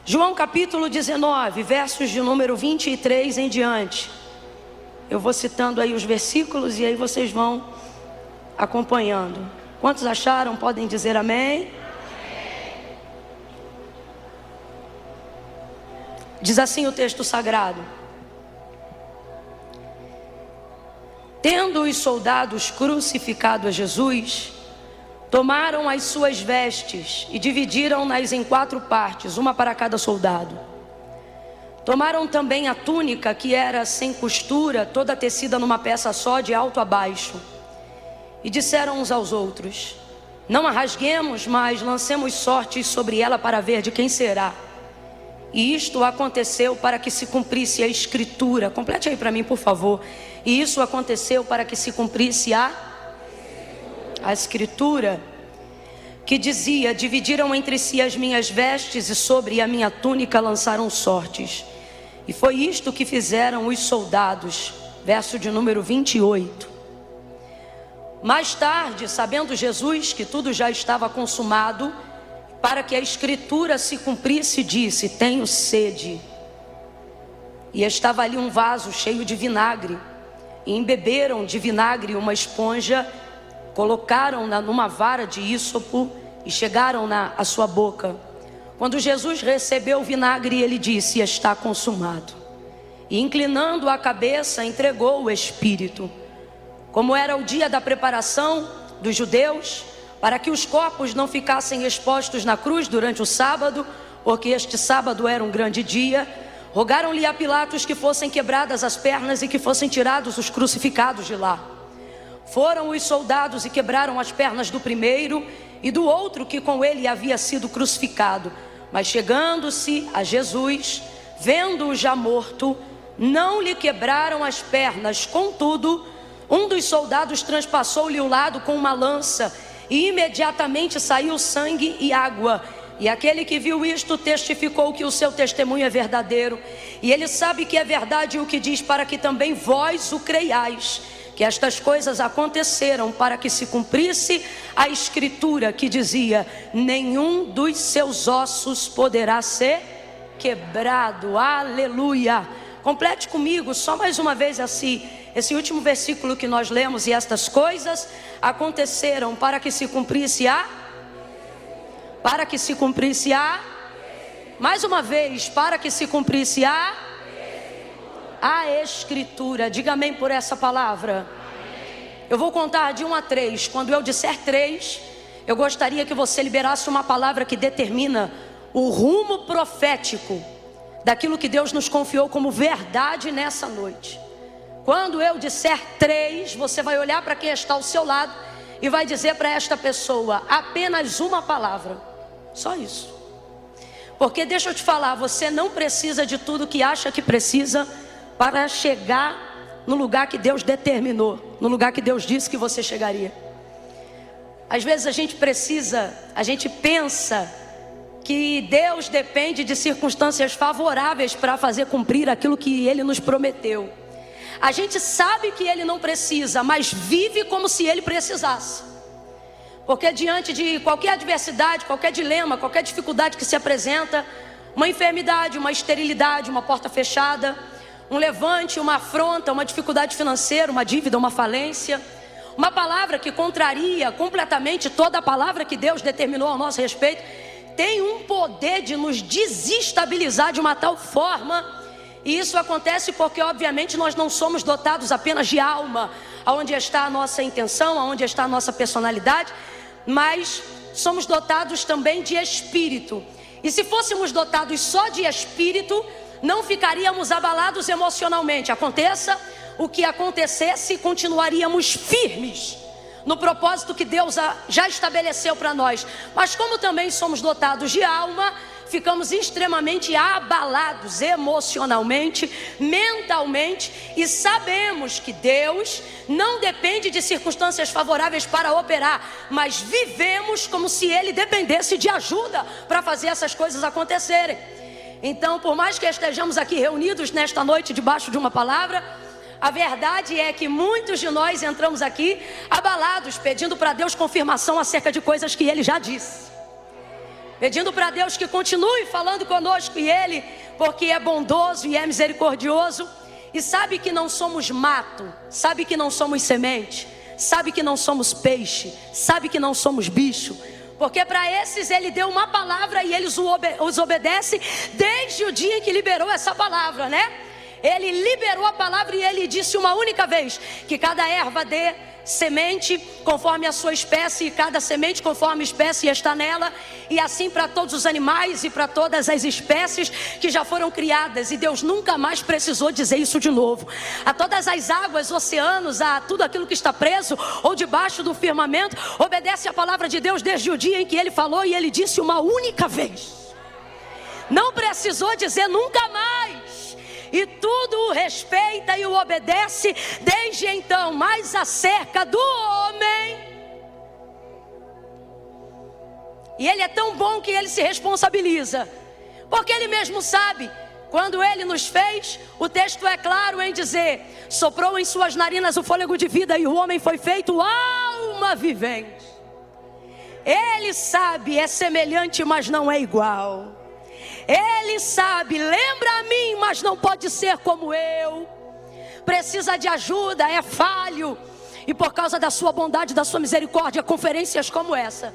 João capítulo 19, versos de número 23 em diante. Eu vou citando aí os versículos e aí vocês vão acompanhando. Quantos acharam? Podem dizer amém. Diz assim o texto sagrado: tendo os soldados crucificado a Jesus, tomaram as suas vestes e dividiram-nas em 4 partes, uma para cada soldado. Tomaram também a túnica, que era sem costura, toda tecida numa peça só, de alto a baixo. E disseram uns aos outros: não a rasguemos, mas lancemos sortes sobre ela para ver de quem será. E isto aconteceu para que se cumprisse a escritura. Complete aí para mim, por favor. E isso aconteceu para que se cumprisse a escritura, que dizia: dividiram entre si as minhas vestes e sobre a minha túnica lançaram sortes. E foi isto que fizeram os soldados. Verso de número 28. Mais tarde, sabendo Jesus que tudo já estava consumado, para que a escritura se cumprisse, disse: tenho sede. E estava ali um vaso cheio de vinagre, e embeberam de vinagre uma esponja, colocaram-na numa vara de ísopo e chegaram-na à sua boca. Quando Jesus recebeu o vinagre, ele disse: está consumado. E inclinando a cabeça, entregou o Espírito. Como era o dia da preparação dos judeus, para que os corpos não ficassem expostos na cruz durante o sábado, porque este sábado era um grande dia, rogaram-lhe a Pilatos que fossem quebradas as pernas e que fossem tirados os crucificados de lá. Foram os soldados e quebraram as pernas do primeiro e do outro que com ele havia sido crucificado. Mas chegando-se a Jesus, vendo-o já morto, não lhe quebraram as pernas. Contudo, um dos soldados transpassou-lhe o lado com uma lança, e imediatamente saiu sangue e água. E aquele que viu isto testificou que o seu testemunho é verdadeiro. E ele sabe que é verdade o que diz, para que também vós o creiais, que estas coisas aconteceram para que se cumprisse a escritura que dizia: nenhum dos seus ossos poderá ser quebrado. Aleluia. Complete comigo só mais uma vez esse último versículo que nós lemos: e estas coisas aconteceram para que se cumprisse mais uma vez, para que se cumprisse a escritura. Diga amém por essa palavra. Eu vou contar de 1 a 3. Quando eu disser 3, eu gostaria que você liberasse uma palavra que determina o rumo profético daquilo que Deus nos confiou como verdade nessa noite. Quando eu disser 3, você vai olhar para quem está ao seu lado e vai dizer para esta pessoa apenas uma palavra. Só isso. Porque deixa eu te falar, você não precisa de tudo que acha que precisa para chegar no lugar que Deus determinou, no lugar que Deus disse que você chegaria. Às vezes a gente pensa que Deus depende de circunstâncias favoráveis para fazer cumprir aquilo que Ele nos prometeu. A gente sabe que Ele não precisa, mas vive como se Ele precisasse. Porque diante de qualquer adversidade, qualquer dilema, qualquer dificuldade que se apresenta, uma enfermidade, uma esterilidade, uma porta fechada, um levante, uma afronta, uma dificuldade financeira, uma dívida, uma falência, uma palavra que contraria completamente toda a palavra que Deus determinou ao nosso respeito, tem um poder de nos desestabilizar de uma tal forma. E isso acontece porque obviamente nós não somos dotados apenas de alma, aonde está a nossa intenção, aonde está a nossa personalidade, mas somos dotados também de espírito. E se fôssemos dotados só de espírito, não ficaríamos abalados emocionalmente. Aconteça o que acontecesse, continuaríamos firmes no propósito que Deus já estabeleceu para nós. Mas como também somos dotados de alma, ficamos extremamente abalados emocionalmente, mentalmente, e sabemos que Deus não depende de circunstâncias favoráveis para operar, mas vivemos como se Ele dependesse de ajuda para fazer essas coisas acontecerem. Então, por mais que estejamos aqui reunidos nesta noite debaixo de uma palavra, a verdade é que muitos de nós entramos aqui abalados, pedindo para Deus confirmação acerca de coisas que Ele já disse. pedindo para Deus que continue falando conosco e Ele, porque é bondoso e é misericordioso, e sabe que não somos mato, sabe que não somos semente, sabe que não somos peixe, sabe que não somos bicho, porque para esses Ele deu uma palavra e eles os obedecem desde o dia em que liberou essa palavra, né? Ele liberou a palavra e Ele disse uma única vez que cada erva dê semente conforme a sua espécie, e cada semente conforme a espécie está nela, e assim para todos os animais e para todas as espécies que já foram criadas. E Deus nunca mais precisou dizer isso de novo. A todas as águas, oceanos, a tudo aquilo que está preso ou debaixo do firmamento, obedece a palavra de Deus desde o dia em que Ele falou, e Ele disse uma única vez. Não precisou dizer nunca mais. E tudo o respeita e o obedece desde então. Mas acerca do homem, e Ele é tão bom que Ele se responsabiliza, porque Ele mesmo sabe. Quando Ele nos fez, o texto é claro em dizer: soprou em suas narinas o fôlego de vida, e o homem foi feito alma vivente. Ele sabe, é semelhante, mas não é igual. Ele sabe, lembra a mim, mas não pode ser como eu. Precisa de ajuda, é falho. E por causa da sua bondade, da sua misericórdia, conferências como essa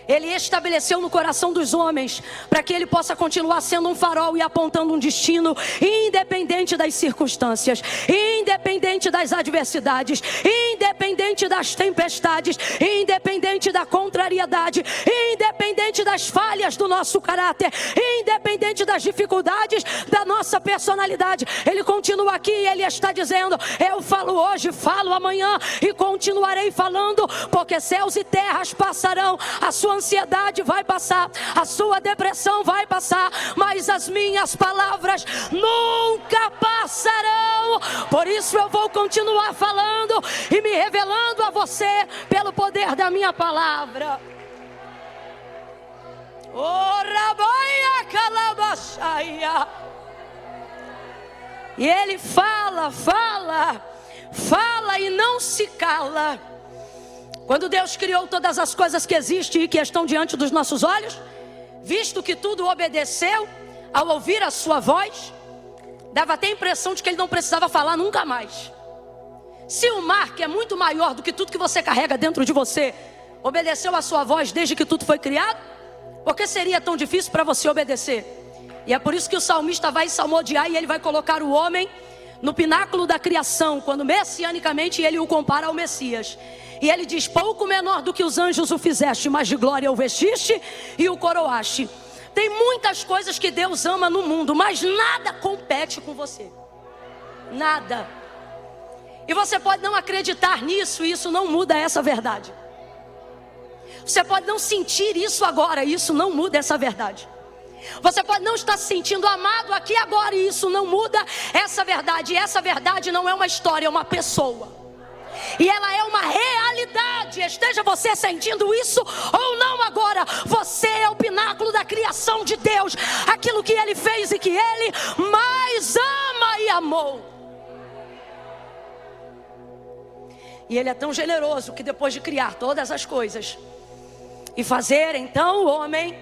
Ele estabeleceu no coração dos homens, para que Ele possa continuar sendo um farol e apontando um destino, independente das circunstâncias, independente das adversidades, independente das tempestades, independente da contrariedade, independente das falhas do nosso caráter, independente das dificuldades da nossa personalidade. Ele continua aqui e Ele está dizendo: eu falo hoje, falo amanhã e continuarei falando, porque céus e terras passarão, a sua ansiedade vai passar, a sua depressão vai passar, mas as minhas palavras nunca passarão. Por isso eu vou continuar falando e me revelando a você pelo poder da minha palavra. E Ele fala e não se cala. Quando Deus criou todas as coisas que existem e que estão diante dos nossos olhos, visto que tudo obedeceu ao ouvir a sua voz, dava até a impressão de que Ele não precisava falar nunca mais. Se o mar, que é muito maior do que tudo que você carrega dentro de você, obedeceu a sua voz desde que tudo foi criado, por que seria tão difícil para você obedecer? E é por isso que o salmista vai salmodiar e ele vai colocar o homem no pináculo da criação, quando messianicamente ele o compara ao Messias. E ele diz: pouco menor do que os anjos o fizeste, mas de glória o vestiste e o coroaste. Tem muitas coisas que Deus ama no mundo, mas nada compete com você. Nada. E você pode não acreditar nisso, e isso não muda essa verdade. Você pode não sentir isso agora, e isso não muda essa verdade. Você pode não estar se sentindo amado aqui agora, e isso não muda essa verdade. E essa verdade não é uma história, é uma pessoa. E ela é uma realidade. Esteja você sentindo isso ou não agora, você é o pináculo da criação de Deus. Aquilo que Ele fez e que Ele mais ama e amou. E Ele é tão generoso que depois de criar todas as coisas e fazer então o homem,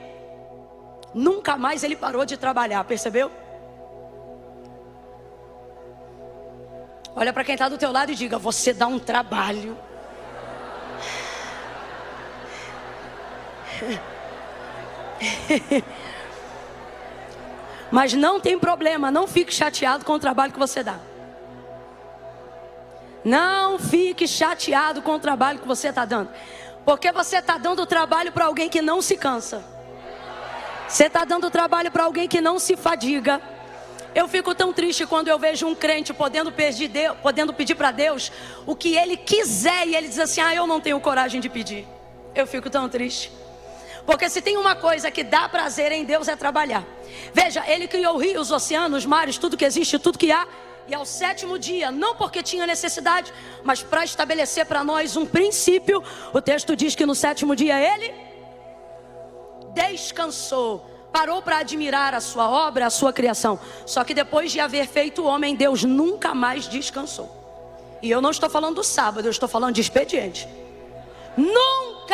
nunca mais Ele parou de trabalhar, percebeu? Olha para quem está do teu lado e diga: você dá um trabalho. Mas não tem problema, não fique chateado com o trabalho que você dá. Não fique chateado com o trabalho que você está dando, porque você está dando trabalho para alguém que não se cansa. Você está dando trabalho para alguém que não se fadiga. Eu fico tão triste quando eu vejo um crente podendo pedir para Deus o que ele quiser, e ele diz assim: eu não tenho coragem de pedir. Eu fico tão triste, porque se tem uma coisa que dá prazer em Deus é trabalhar. Veja, Ele criou rios, oceanos, mares, tudo que existe, tudo que há. E ao sétimo dia, não porque tinha necessidade, mas para estabelecer para nós um princípio. O texto diz que no sétimo dia Ele descansou, parou para admirar a sua obra, a sua criação. Só que depois de haver feito o homem, Deus nunca mais descansou. E eu não estou falando do sábado, eu estou falando de expediente. Nunca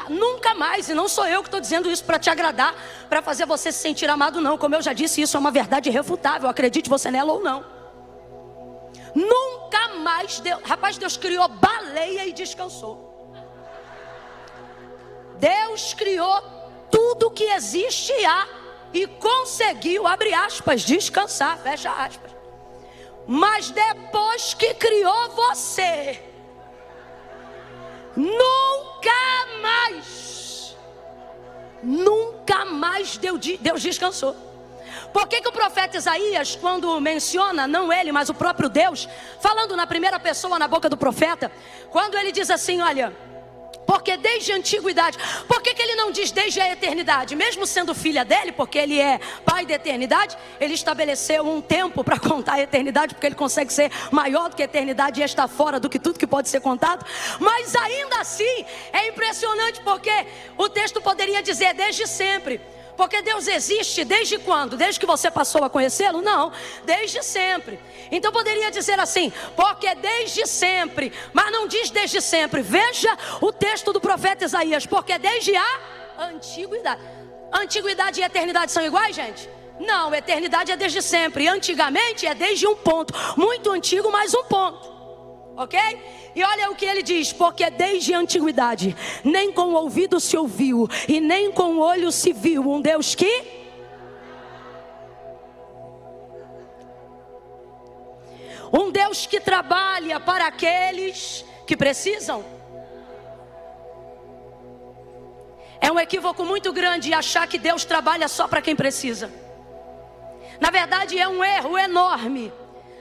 nunca mais, e não sou eu que estou dizendo isso para te agradar, para fazer você se sentir amado, não. Como eu já disse, isso é uma verdade irrefutável, acredite você nela ou não. Nunca mais Deus criou baleia e descansou. Deus criou tudo que existe e há, e conseguiu, abre aspas, descansar, fecha aspas. Mas depois que criou você, nunca mais Deus descansou. Por que o profeta Isaías, quando menciona, não ele, mas o próprio Deus, falando na primeira pessoa na boca do profeta, quando ele diz assim, olha, porque desde a antiguidade, por que ele não diz desde a eternidade? Mesmo sendo filha dele, porque ele é pai da eternidade, ele estabeleceu um tempo para contar a eternidade, porque ele consegue ser maior do que a eternidade e está fora do que tudo que pode ser contado. Mas ainda assim, é impressionante, porque o texto poderia dizer desde sempre. Porque Deus existe desde quando? Desde que você passou a conhecê-lo? Não, desde sempre. Então poderia dizer assim, porque desde sempre, mas não diz desde sempre. Veja o texto do profeta Isaías, porque desde a antiguidade. Antiguidade e eternidade são iguais, gente? Não, eternidade é desde sempre. Antigamente é desde um ponto, muito antigo, mais um ponto. Ok? E olha o que ele diz, porque desde a antiguidade nem com o ouvido se ouviu e nem com o olho se viu um Deus que trabalha para aqueles que precisam. É um equívoco muito grande achar que Deus trabalha só para quem precisa. Na verdade é um erro enorme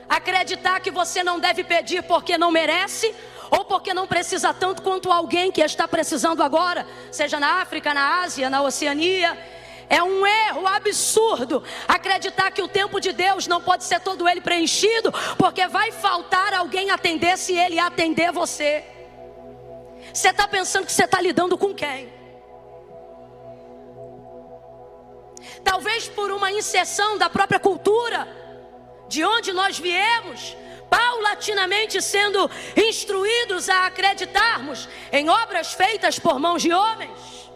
acreditar que você não deve pedir porque não merece, ou porque não precisa tanto quanto alguém que está precisando agora, seja na África, na Ásia, na Oceania. É um erro absurdo acreditar que o tempo de Deus não pode ser todo ele preenchido, porque vai faltar alguém atender se ele atender você. Você está pensando que você está lidando com quem? Talvez por uma inserção da própria cultura de onde nós viemos, paulatinamente sendo instruídos a acreditarmos em obras feitas por mãos de homens.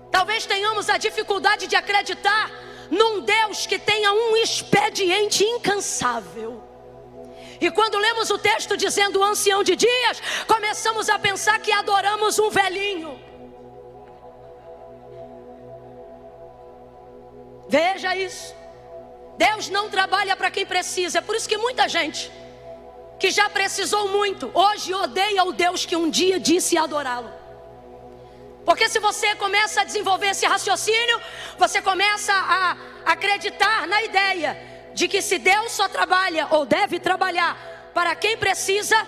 Talvez tenhamos a dificuldade de acreditar num Deus que tenha um expediente incansável. E quando lemos o texto dizendo o ancião de dias, começamos a pensar que adoramos um velhinho. Veja isso. Deus não trabalha para quem precisa. É por isso que muita gente que já precisou muito, hoje odeia o Deus que um dia disse adorá-lo. Porque se você começa a desenvolver esse raciocínio, você começa a acreditar na ideia de que se Deus só trabalha ou deve trabalhar para quem precisa,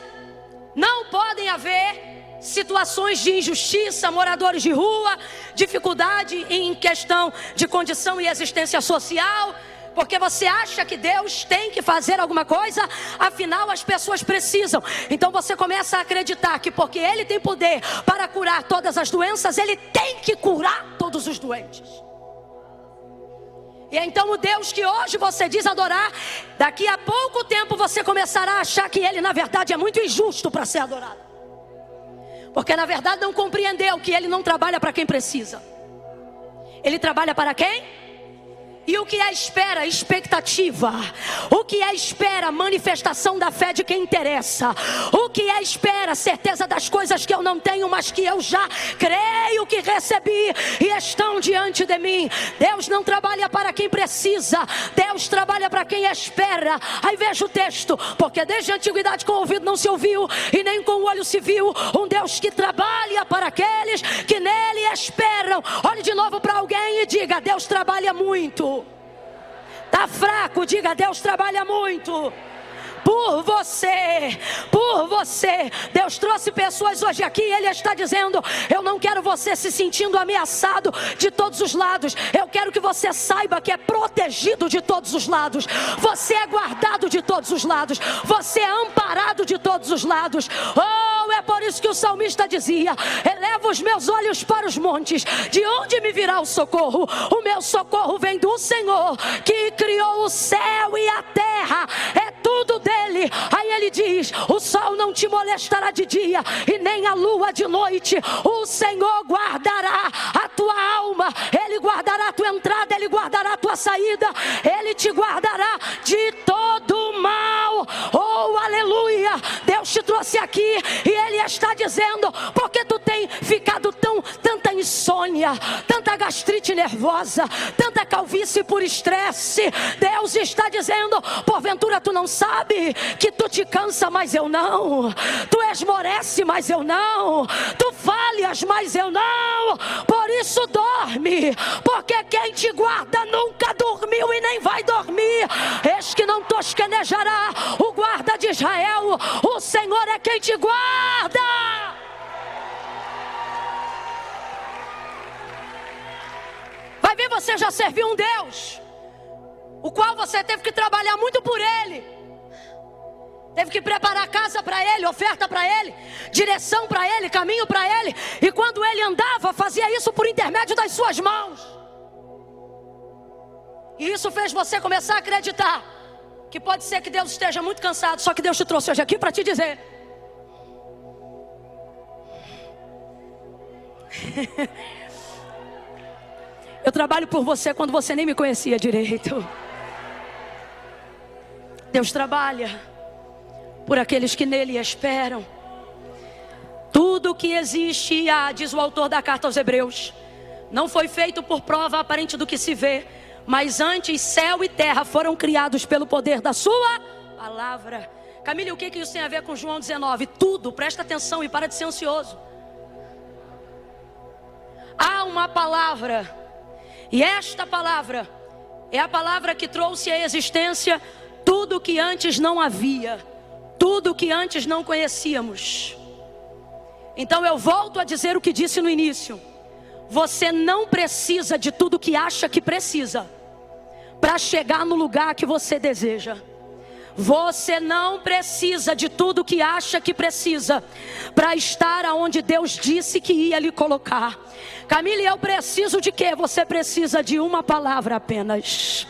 não podem haver situações de injustiça, moradores de rua, dificuldade em questão de condição e existência social. Porque você acha que Deus tem que fazer alguma coisa, afinal as pessoas precisam. Então você começa a acreditar que porque Ele tem poder para curar todas as doenças, Ele tem que curar todos os doentes. E então o Deus que hoje você diz adorar, daqui a pouco tempo você começará a achar que Ele na verdade é muito injusto para ser adorado. Porque na verdade não compreendeu que Ele não trabalha para quem precisa. Ele trabalha para quem? E o que é espera? Expectativa. O que é espera? Manifestação da fé de quem interessa. O que é espera? Certeza das coisas que eu não tenho, mas que eu já creio que recebi e estão diante de mim. Deus não trabalha para quem precisa, Deus trabalha para quem espera. Aí veja o texto, porque desde a antiguidade com o ouvido não se ouviu e nem com o olho se viu um Deus que trabalha para aqueles que nele esperam. Olhe de novo para alguém e diga: Deus trabalha muito. Tá fraco, diga: Deus trabalha muito. Por você, Deus trouxe pessoas hoje aqui. Ele está dizendo: eu não quero você se sentindo ameaçado de todos os lados. Eu quero que você saiba que é protegido de todos os lados. Você é guardado de todos os lados. Você é amparado de todos os lados. Oh, é por isso que o salmista dizia: eleva os meus olhos para os montes. De onde me virá o socorro? O meu socorro vem do Senhor, que criou o céu e a terra. É tudo tudo dele. Aí ele diz: o sol não te molestará de dia e nem a lua de noite. O Senhor guardará a tua alma, Ele guardará a tua entrada, Ele guardará a tua saída, Ele te guardará de todo mal. Oh, aleluia! Deus te trouxe aqui e Ele está dizendo: porque tu tem ficado tanta insônia, tanta gastrite nervosa, tanta calvície por estresse. Deus está dizendo: porventura tu não sabe que tu te cansa, mas eu não. Tu esmorece, mas eu não. Tu falhas, mas eu não. Por isso dorme, porque quem te guarda nunca dormiu e nem vai dormir. Eis que não tosquenejará o guarda de Israel. O Senhor é quem te guarda. Vai ver, você já serviu um Deus o qual você teve que trabalhar muito por Ele. Teve que preparar casa para Ele, oferta para Ele, direção para Ele, caminho para Ele. E quando Ele andava, fazia isso por intermédio das suas mãos. E isso fez você começar a acreditar que pode ser que Deus esteja muito cansado. Só que Deus te trouxe hoje aqui para te dizer: eu trabalho por você quando você nem me conhecia direito. Deus trabalha por aqueles que nele esperam. Tudo que existe e há, diz o autor da carta aos Hebreus, não foi feito por prova aparente do que se vê, mas antes céu e terra foram criados pelo poder da sua palavra. Camille, o que isso tem a ver com João 19? Tudo, presta atenção e para de ser ansioso. Há uma palavra, e esta palavra é a palavra que trouxe à existência tudo que antes não havia, tudo que antes não conhecíamos. Então eu volto a dizer o que disse no início: você não precisa de tudo que acha que precisa para chegar no lugar que você deseja. Você não precisa de tudo que acha que precisa para estar aonde Deus disse que ia lhe colocar. Camille, eu preciso de quê? Você precisa de uma palavra apenas.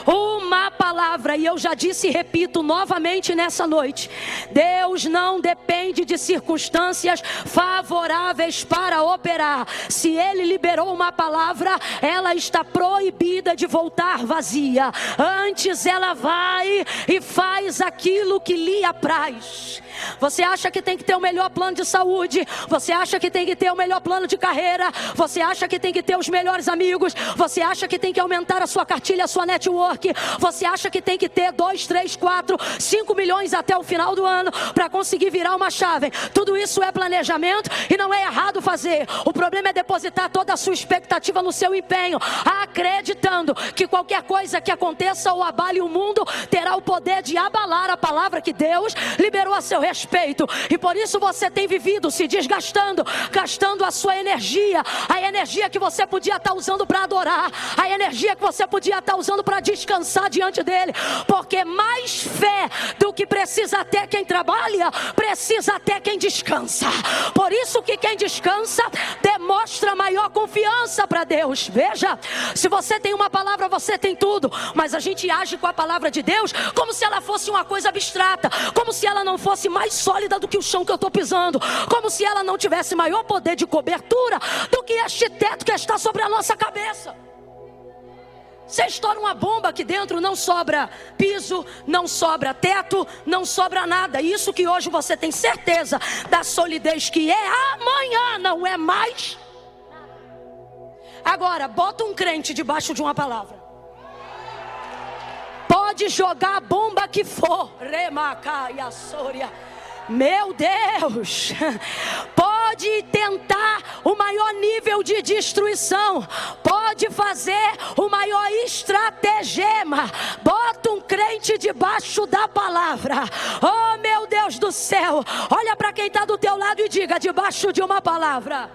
Uma palavra. E eu já disse e repito novamente nessa noite: Deus não depende de circunstâncias favoráveis para operar. Se Ele liberou uma palavra, ela está proibida de voltar vazia. Antes ela vai e faz aquilo que lhe apraz. Você acha que tem que ter o melhor plano de saúde, você acha que tem que ter o melhor plano de carreira, você acha que tem que ter os melhores amigos, você acha que tem que aumentar a sua cartilha, a sua network, você acha que tem que ter 2, 3, 4, 5 milhões até o final do ano para conseguir virar uma chave. Tudo isso é planejamento e não é errado fazer. O problema é depositar toda a sua expectativa no seu empenho, acreditando que qualquer coisa que aconteça ou abale o mundo terá o poder de abalar a palavra que Deus liberou a seu respeito. E por isso você tem vivido se desgastando, gastando a sua energia, a energia que você podia estar usando para adorar, a energia que você podia estar usando para descansar diante dele. Porque mais fé do que precisa ter quem trabalha, precisa ter quem descansa. Por isso que quem descansa demonstra maior confiança para Deus. Veja, se você tem uma palavra, você tem tudo. Mas a gente age com a palavra de Deus como se ela fosse uma coisa abstrata, como se ela não fosse mais sólida do que o chão que eu estou pisando, como se ela não tivesse maior poder de cobertura do que este teto que está sobre a nossa cabeça. Você estoura uma bomba aqui dentro, não sobra piso, não sobra teto, não sobra nada. Isso que hoje você tem certeza da solidez que é, amanhã não é mais. Agora, bota um crente debaixo de uma palavra, pode jogar a bomba que for, Remacaia Sória, meu Deus, pode tentar o maior nível de destruição, pode fazer o maior estratagema, bota um crente debaixo da palavra. Oh meu Deus do céu, olha para quem está do teu lado e diga: debaixo de uma palavra.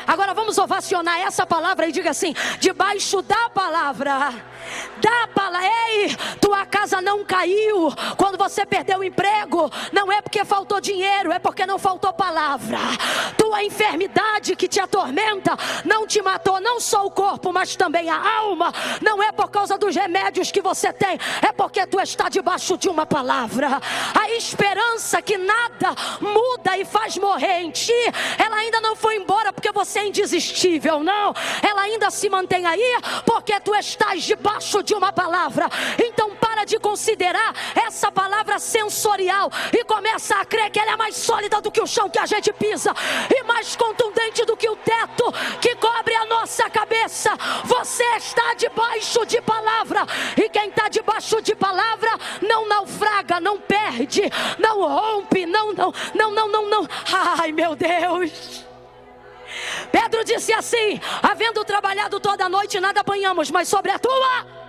Agora vamos ovacionar essa palavra e diga assim: debaixo da palavra Dá a palavra. Ei, tua casa não caiu quando você perdeu o emprego. Não é porque faltou dinheiro, é porque não faltou palavra. Tua enfermidade que te atormenta não te matou, não só o corpo, mas também a alma. Não é por causa dos remédios que você tem, é porque tu está debaixo de uma palavra. A esperança que nada muda e faz morrer em ti, ela ainda não foi embora porque você é indesistível, não. Ela ainda se mantém aí porque tu estás debaixo de uma palavra. Então para de considerar essa palavra sensorial e começa a crer que ela é mais sólida do que o chão que a gente pisa e mais contundente do que o teto que cobre a nossa cabeça. Você está debaixo de palavra, e quem está debaixo de palavra não naufraga, não perde, não rompe, não. Ai, meu Deus. Pedro disse assim: havendo trabalhado toda a noite, nada apanhamos, mas sobre a tua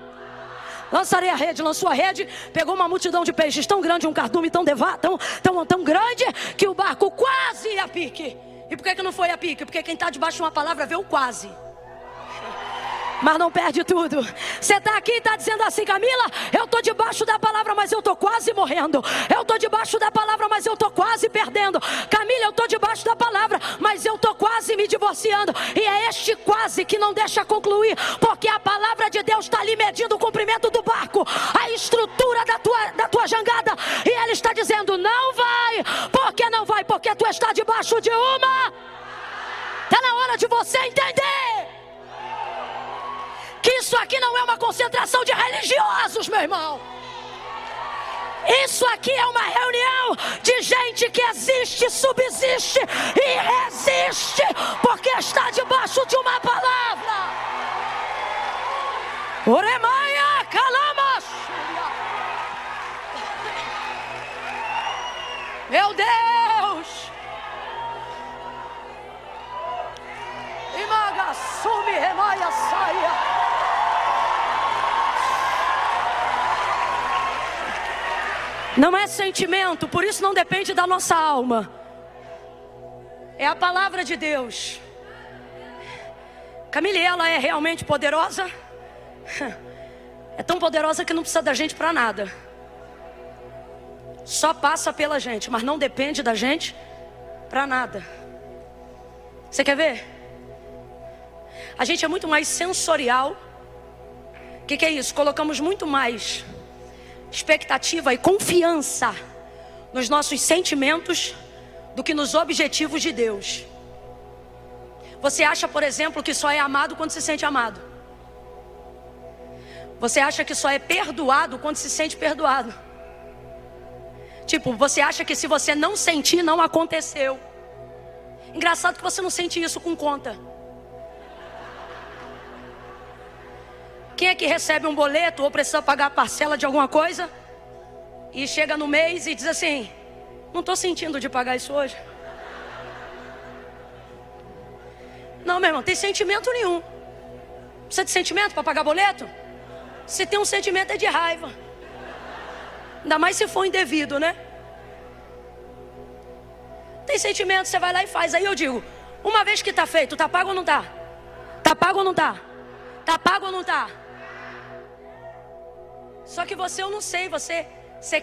lançarei a rede. Lançou a rede, pegou uma multidão de peixes tão grande, um cardume tão grande, que o barco quase ia a pique. E por que não foi a pique? Porque quem está debaixo de uma palavra vê o quase, mas não perde tudo. Você está aqui e está dizendo assim: Camila, eu estou debaixo da palavra, mas eu estou quase morrendo. Eu estou debaixo da palavra, mas eu estou quase perdendo. Camila, eu estou debaixo da palavra, mas eu estou quase me divorciando. E é este quase que não deixa concluir, porque a palavra de Deus está ali medindo o comprimento do barco, a estrutura da tua jangada, e Ele está dizendo: não vai. Por que não vai? Porque tu está debaixo de uma. Está na hora de você entender que isso aqui não é uma concentração de religiosos, meu irmão. Isso aqui é uma reunião de gente que existe, subsiste e resiste, porque está debaixo de uma palavra. Oremaia Kalamas. Meu Deus. Imagasumi Remaia Saia. Não é sentimento, por isso não depende da nossa alma. É a palavra de Deus. Camila, ela é realmente poderosa? É tão poderosa que não precisa da gente para nada. Só passa pela gente, mas não depende da gente para nada. Você quer ver? A gente é muito mais sensorial. O que é isso? Colocamos muito mais expectativa e confiança nos nossos sentimentos do que nos objetivos de Deus. Você acha, por exemplo, que só é amado quando se sente amado. Você acha que só é perdoado quando se sente perdoado. Tipo, você acha que se você não sentir, não aconteceu. Engraçado que você não sente isso com conta. Quem é que recebe um boleto ou precisa pagar a parcela de alguma coisa e chega no mês e diz assim: não estou sentindo de pagar isso hoje? Não, meu irmão, tem sentimento nenhum. Precisa de sentimento para pagar boleto? Se tem um sentimento é de raiva. Ainda mais se for indevido, né? Tem sentimento, você vai lá e faz. Aí eu digo: uma vez que está feito, está pago ou não está? Está pago ou não está? Está pago ou não está? Só que você, eu não sei, você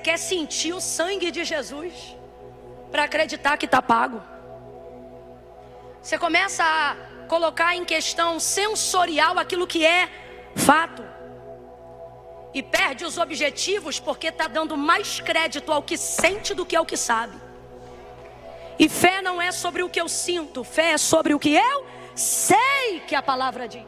quer sentir o sangue de Jesus para acreditar que está pago. Você começa a colocar em questão sensorial aquilo que é fato. E perde os objetivos porque está dando mais crédito ao que sente do que ao que sabe. E fé não é sobre o que eu sinto, fé é sobre o que eu sei que a palavra diz.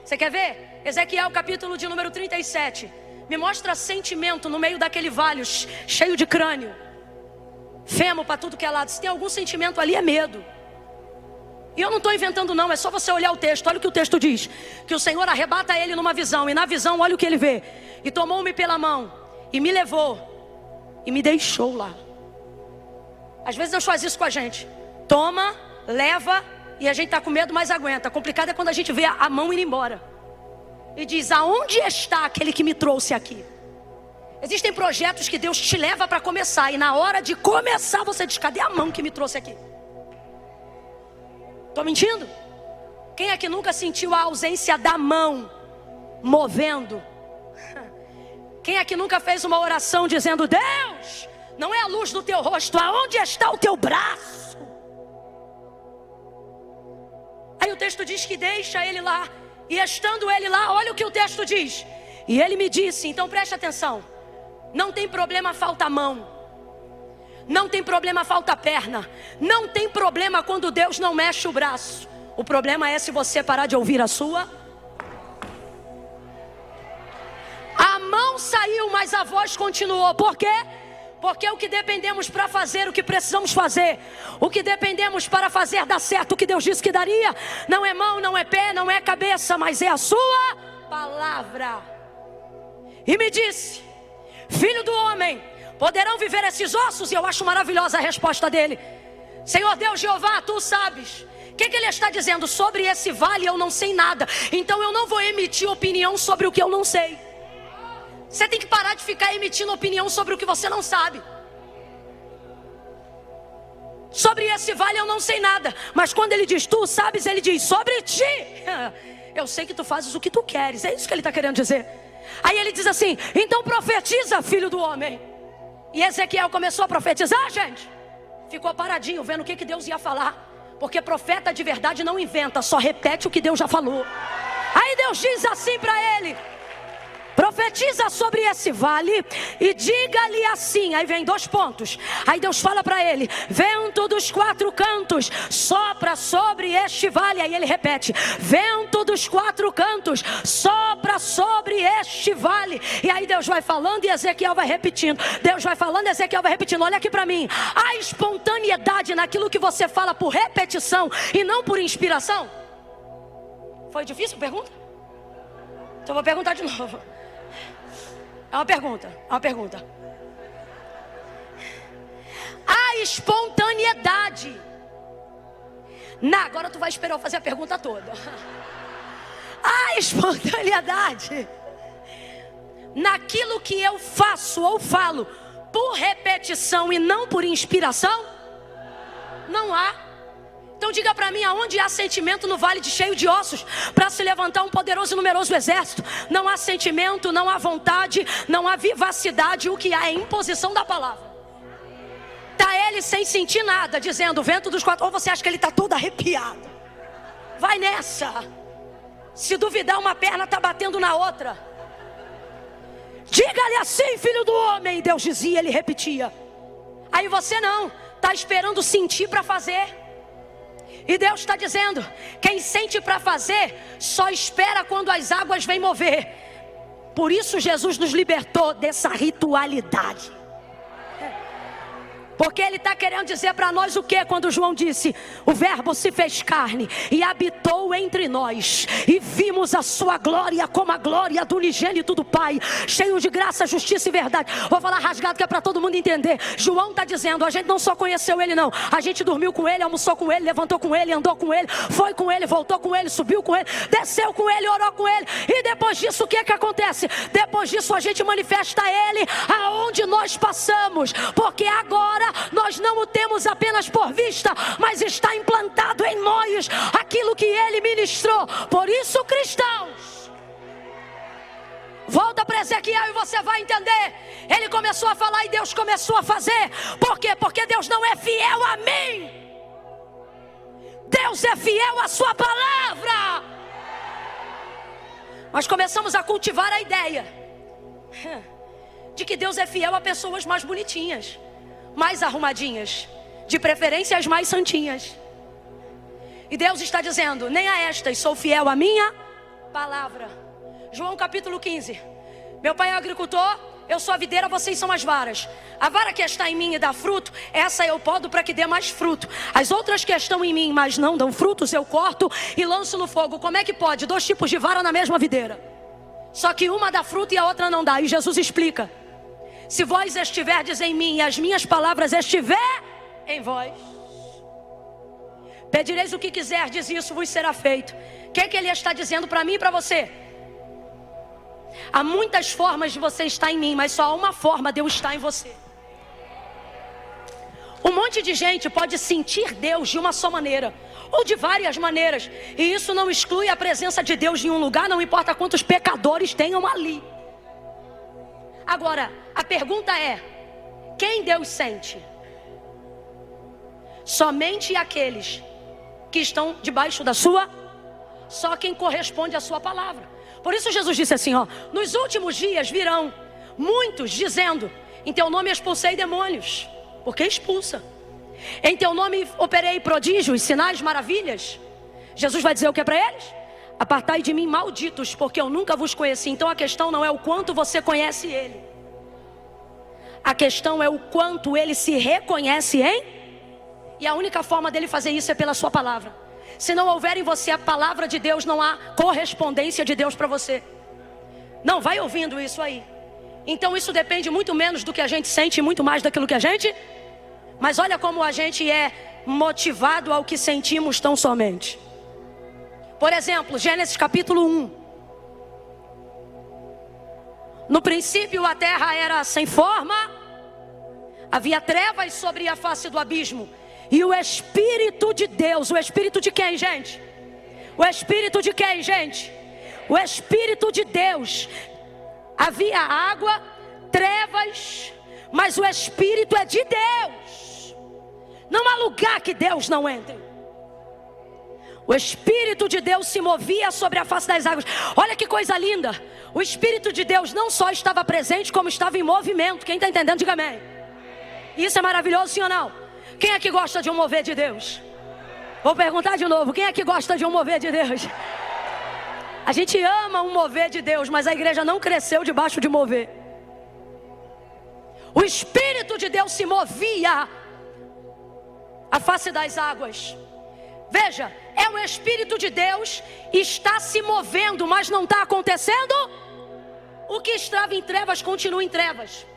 Você quer ver? Ezequiel capítulo de número 37. Me mostra sentimento no meio daquele vale cheio de crânio. Femo para tudo que é lado. Se tem algum sentimento ali é medo. E eu não estou inventando não, é só você olhar o texto. Olha o que o texto diz. Que o Senhor arrebata ele numa visão. E na visão olha o que ele vê. E tomou-me pela mão e me levou e me deixou lá. Às vezes Deus faz isso com a gente. Toma, leva e a gente está com medo, mas aguenta. Complicado é quando a gente vê a mão indo embora e diz: aonde está aquele que me trouxe aqui? Existem projetos que Deus te leva para começar, e na hora de começar você diz: cadê a mão que me trouxe aqui? Estou mentindo? Quem é que nunca sentiu a ausência da mão movendo. Quem é que nunca fez uma oração dizendo: Deus, não é a luz do teu rosto, aonde está o teu braço? Aí o texto diz que deixa ele lá, e estando ele lá, olha o que o texto diz. E ele me disse, então preste atenção, não tem problema falta mão, não tem problema falta perna, não tem problema quando Deus não mexe o braço. O problema é se você parar de ouvir a sua. A mão saiu, mas a voz continuou. Por quê? Porque o que dependemos para fazer, o que precisamos fazer, o que dependemos para fazer dar certo, o que Deus disse que daria, não é mão, não é pé, não é cabeça, mas é a sua palavra. E me disse: filho do homem, poderão viver esses ossos? E eu acho maravilhosa a resposta dele. Senhor Deus Jeová, tu sabes. O que ele está dizendo? Sobre esse vale eu não sei nada, então eu não vou emitir opinião sobre o que eu não sei. Você tem que parar de ficar emitindo opinião sobre o que você não sabe. Sobre esse vale eu não sei nada, mas quando ele diz tu sabes, ele diz sobre ti eu sei que tu fazes o que tu queres. É isso que ele está querendo dizer. Aí ele diz assim: então profetiza, filho do homem. E Ezequiel começou a profetizar, gente. Ficou paradinho vendo o que Deus ia falar, porque profeta de verdade não inventa, só repete o que Deus já falou. Aí Deus diz assim para ele: profetiza sobre esse vale e diga-lhe assim. Aí vem 2 pontos. Aí Deus fala para ele: vento dos 4 cantos sopra sobre este vale. Aí ele repete: vento dos 4 cantos sopra sobre este vale. E aí Deus vai falando e Ezequiel vai repetindo. Deus vai falando e Ezequiel vai repetindo. Olha aqui para mim. Há espontaneidade naquilo que você fala por repetição e não por inspiração? Foi difícil a pergunta? Então vou perguntar de novo. É uma pergunta. A espontaneidade. Agora tu vai esperar eu fazer a pergunta toda. A espontaneidade naquilo que eu faço ou falo por repetição e não por inspiração? Não há. Então diga para mim, aonde há sentimento no vale cheio de ossos para se levantar um poderoso e numeroso exército? Não há sentimento, não há vontade, não há vivacidade. O que há é imposição da palavra. Está ele sem sentir nada, dizendo vento dos 4. Ou você acha que ele está todo arrepiado? Vai nessa. Se duvidar, uma perna está batendo na outra. Diga-lhe assim, filho do homem. Deus dizia, ele repetia. Aí você não, está esperando sentir para fazer. E Deus está dizendo: quem sente para fazer só espera quando as águas vêm mover. Por isso Jesus nos libertou dessa ritualidade. Porque ele está querendo dizer para nós o que? Quando João disse: o verbo se fez carne e habitou entre nós, e vimos a sua glória como a glória do unigênito do Pai, cheio de graça, justiça e verdade. Vou falar rasgado que é para todo mundo entender. João está dizendo: a gente não só conheceu ele não, a gente dormiu com ele, almoçou com ele, levantou com ele, andou com ele, foi com ele, voltou com ele, subiu com ele, desceu com ele, orou com ele. E depois disso o que acontece? Depois disso a gente manifesta ele aonde nós passamos, porque agora nós não o temos apenas por vista, mas está implantado em nós aquilo que ele ministrou. Por isso, cristãos, volta para Ezequiel e você vai entender. Ele começou a falar e Deus começou a fazer. Por quê? Porque Deus não é fiel a mim, Deus é fiel à sua palavra. Nós começamos a cultivar a ideia de que Deus é fiel a pessoas mais bonitinhas, mais arrumadinhas, de preferência as mais santinhas. E Deus está dizendo: nem a estas sou fiel à minha palavra. João capítulo 15. Meu pai é agricultor, eu sou a videira, vocês são as varas. A vara que está em mim e dá fruto, essa eu podo para que dê mais fruto. As outras que estão em mim, mas não dão frutos, eu corto e lanço no fogo. Como é que pode? 2 tipos de vara na mesma videira, só que uma dá fruto e a outra não dá. E Jesus explica: se vós estiverdes em mim e as minhas palavras estiver em vós, pedireis o que quiserdes e isso vos será feito. O que ele está dizendo para mim e para você? Há muitas formas de você estar em mim, mas só há uma forma de eu estar em você. Um monte de gente pode sentir Deus de uma só maneira. ou de várias maneiras. E isso não exclui a presença de Deus em um lugar, não importa quantos pecadores tenham ali. Agora, a pergunta é: quem Deus sente? Somente aqueles que estão debaixo da sua, só quem corresponde à sua palavra. Por isso Jesus disse assim, nos últimos dias virão muitos dizendo: em teu nome expulsei demônios. Porque expulsa. Em teu nome operei prodígios, sinais, maravilhas. Jesus vai dizer o que para eles? Apartai de mim, malditos, porque eu nunca vos conheci. Então a questão não é o quanto você conhece Ele. A questão é o quanto Ele se reconhece em. E a única forma dele fazer isso é pela sua palavra. Se não houver em você a palavra de Deus, não há correspondência de Deus para você. Não, vai ouvindo isso aí. Então isso depende muito menos do que a gente sente e muito mais daquilo que a gente... Mas olha como a gente é motivado ao que sentimos tão somente. Por exemplo, Gênesis capítulo 1. No princípio a terra era sem forma, havia trevas sobre a face do abismo, e o Espírito de Deus, o Espírito de quem, gente? O Espírito de quem, gente? O Espírito de Deus. Havia água, trevas, mas o Espírito é de Deus. Não há lugar que Deus não entre. O Espírito de Deus se movia sobre a face das águas. Olha que coisa linda. O Espírito de Deus não só estava presente, como estava em movimento. Quem está entendendo, diga amém. Isso é maravilhoso, sim ou não? Quem é que gosta de um mover de Deus? Vou perguntar de novo. Quem é que gosta de um mover de Deus? A gente ama um mover de Deus, mas a igreja não cresceu debaixo de mover. O Espírito de Deus se movia à face das águas. Veja, é o Espírito de Deus, está se movendo, mas não está acontecendo. O que estava em trevas continua em trevas.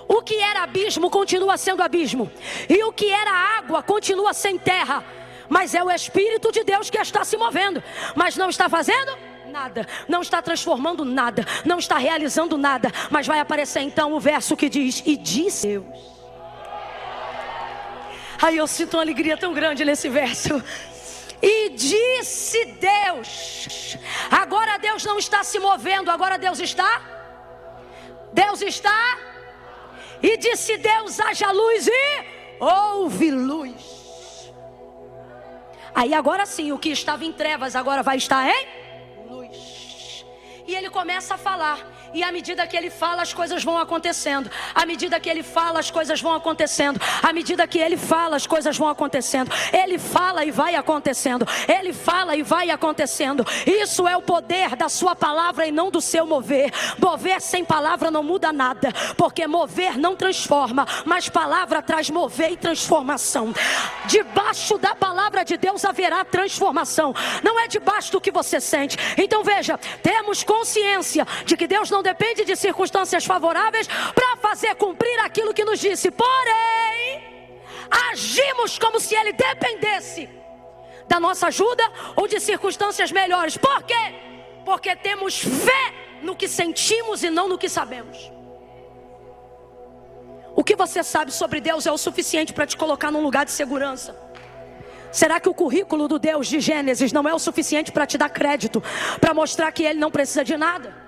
O que era abismo continua sendo abismo. E o que era água continua sem terra. Mas é o Espírito de Deus que está se movendo, mas não está fazendo nada, não está transformando nada, não está realizando nada. Mas vai aparecer então o verso que diz: e disse Deus. Aí eu sinto uma alegria tão grande nesse verso. E disse Deus. Agora Deus não está se movendo, agora Deus está. E disse Deus: haja luz, e houve luz. Aí agora sim, o que estava em trevas agora vai estar em luz. E ele começa a falar. E à medida que ele fala, as coisas vão acontecendo. À medida que ele fala, as coisas vão acontecendo. À medida que ele fala, as coisas vão acontecendo. Ele fala e vai acontecendo. Ele fala e vai acontecendo. Isso é o poder da sua palavra e não do seu mover. Mover sem palavra não muda nada, porque mover não transforma, mas palavra traz mover e transformação. Debaixo da palavra de Deus haverá transformação. Não é debaixo do que você sente. Então veja, temos consciência de que Deus não depende de circunstâncias favoráveis para fazer cumprir aquilo que nos disse. Porém, agimos como se Ele dependesse da nossa ajuda ou de circunstâncias melhores. Por quê? Porque temos fé no que sentimos e não no que sabemos. O que você sabe sobre Deus é o suficiente para te colocar num lugar de segurança. Será que o currículo do Deus de Gênesis não é o suficiente para te dar crédito, para mostrar que Ele não precisa de nada?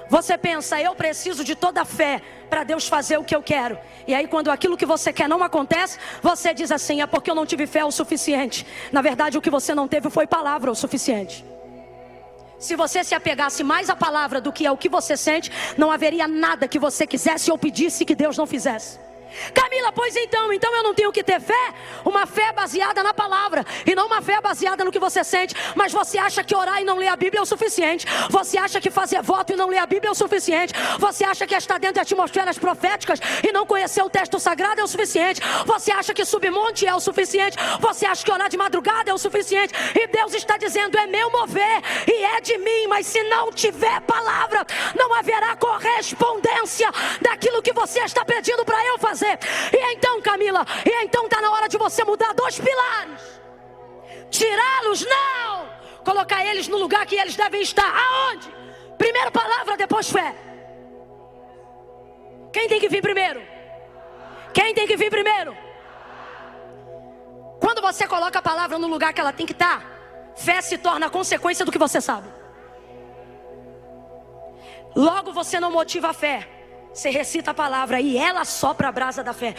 Você pensa: eu preciso de toda a fé para Deus fazer o que eu quero. E aí quando aquilo que você quer não acontece, você diz assim: é porque eu não tive fé o suficiente. Na verdade, o que você não teve foi palavra o suficiente. Se você se apegasse mais à palavra do que ao que você sente, não haveria nada que você quisesse ou pedisse que Deus não fizesse. Camila, pois então eu não tenho que ter fé? Uma fé baseada na palavra e não uma fé baseada no que você sente. Mas você acha que orar e não ler a Bíblia é o suficiente? Você acha que fazer voto e não ler a Bíblia é o suficiente? Você acha que estar dentro de atmosferas proféticas e não conhecer o texto sagrado é o suficiente? Você acha que subir monte é o suficiente? Você acha que orar de madrugada é o suficiente? E Deus está dizendo: é meu mover e é de mim. Mas se não tiver palavra, não haverá correspondência daquilo que você está pedindo para eu fazer. E então, Camila, está na hora de você mudar 2 pilares. Tirá-los, não. Colocar eles no lugar que eles devem estar. Aonde? Primeiro palavra, depois fé. Quem tem que vir primeiro? Quando você coloca a palavra no lugar que ela tem que estar, fé se torna a consequência do que você sabe. Logo você não motiva a fé, você recita a palavra e ela sopra a brasa da fé.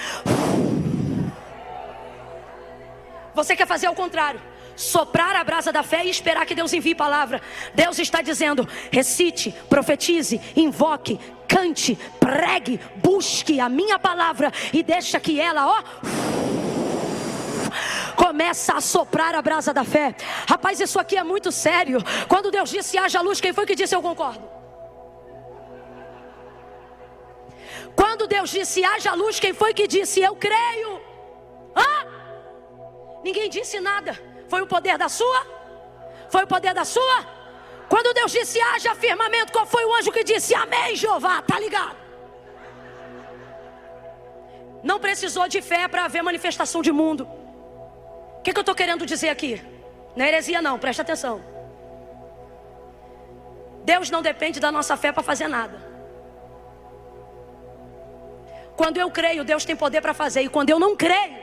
Você quer fazer o contrário, soprar a brasa da fé e esperar que Deus envie palavra. Deus está dizendo: recite, profetize, invoque, cante, pregue, busque a minha palavra e deixa que ela, começa a soprar a brasa da fé. Rapaz, isso aqui é muito sério. Quando Deus disse haja luz, quem foi que disse eu concordo? Quando Deus disse haja luz, quem foi que disse eu creio? Ninguém disse nada. Foi o poder da sua? Foi o poder da sua? Quando Deus disse haja firmamento, qual foi o anjo que disse amém, Jeová? Tá ligado? Não precisou de fé para haver manifestação de mundo. O que eu estou querendo dizer aqui? Não é heresia não, presta atenção. Deus não depende da nossa fé para fazer nada. Quando eu creio, Deus tem poder para fazer. E quando eu não creio,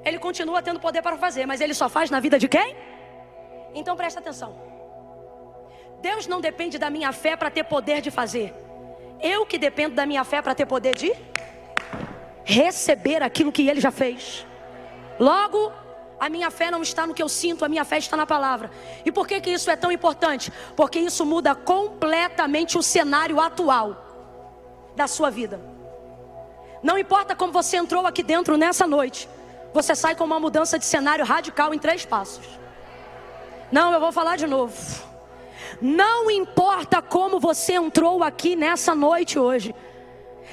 Ele continua tendo poder para fazer. Mas Ele só faz na vida de quem? Então presta atenção. Deus não depende da minha fé para ter poder de fazer. Eu que dependo da minha fé para ter poder de receber aquilo que Ele já fez. Logo, a minha fé não está no que eu sinto, a minha fé está na palavra. E por que isso é tão importante? Porque isso muda completamente o cenário atual da sua vida. Não importa como você entrou aqui dentro nessa noite, você sai com uma mudança de cenário radical em 3 passos. Não, eu vou falar de novo. Não importa como você entrou aqui nessa noite hoje,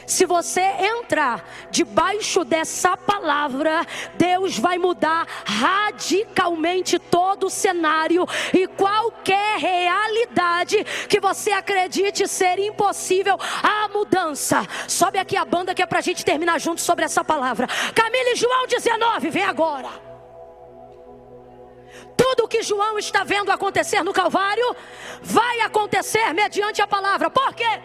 se você entrar debaixo dessa palavra, Deus vai mudar radicalmente todo o cenário e qualquer realidade que você acredite ser impossível a mudança. Sobe aqui a banda que é pra gente terminar junto sobre essa palavra. Camila e João 19, vem agora. Tudo o que João está vendo acontecer no Calvário vai acontecer mediante a palavra. Por quê?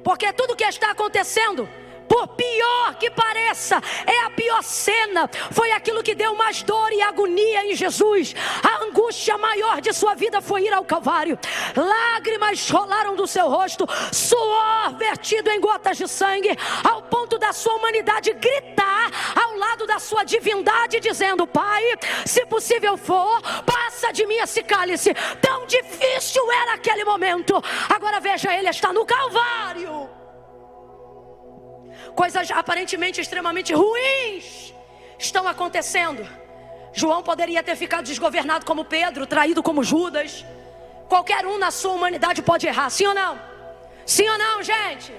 Porque tudo que está acontecendo, por pior que pareça, é a pior cena. Foi aquilo que deu mais dor e agonia em Jesus. A angústia maior de sua vida foi ir ao Calvário. Lágrimas rolaram do seu rosto, suor vertido em gotas de sangue, ao ponto da sua humanidade gritar ao lado da sua divindade, dizendo: Pai, se possível for, passa de mim esse cálice. Tão difícil era aquele momento. Agora veja, ele está no Calvário. Coisas aparentemente extremamente ruins estão acontecendo. João poderia ter ficado desgovernado como Pedro, traído como Judas. Qualquer um na sua humanidade pode errar, sim ou não? Sim ou não, gente?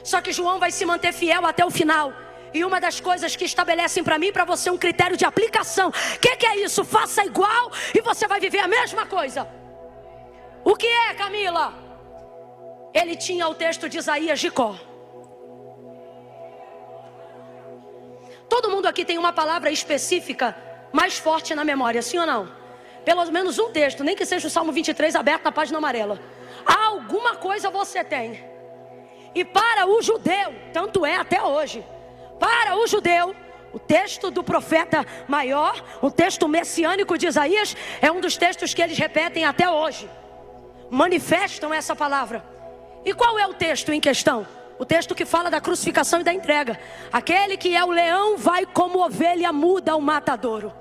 Só que João vai se manter fiel até o final. E uma das coisas que estabelecem para mim e para você um critério de aplicação. O que é isso? Faça igual e você vai viver a mesma coisa. O que é, Camila? Ele tinha o texto de Isaías de cor. Todo mundo aqui tem uma palavra específica mais forte na memória, sim ou não? Pelo menos um texto, nem que seja o Salmo 23 aberto na página amarela. Alguma coisa você tem. E para o judeu, tanto é até hoje, para o judeu, o texto do profeta maior, o texto messiânico de Isaías, é um dos textos que eles repetem até hoje. Manifestam essa palavra. E qual é o texto em questão? O texto que fala da crucificação e da entrega. Aquele que é o leão vai como ovelha muda ao matadouro.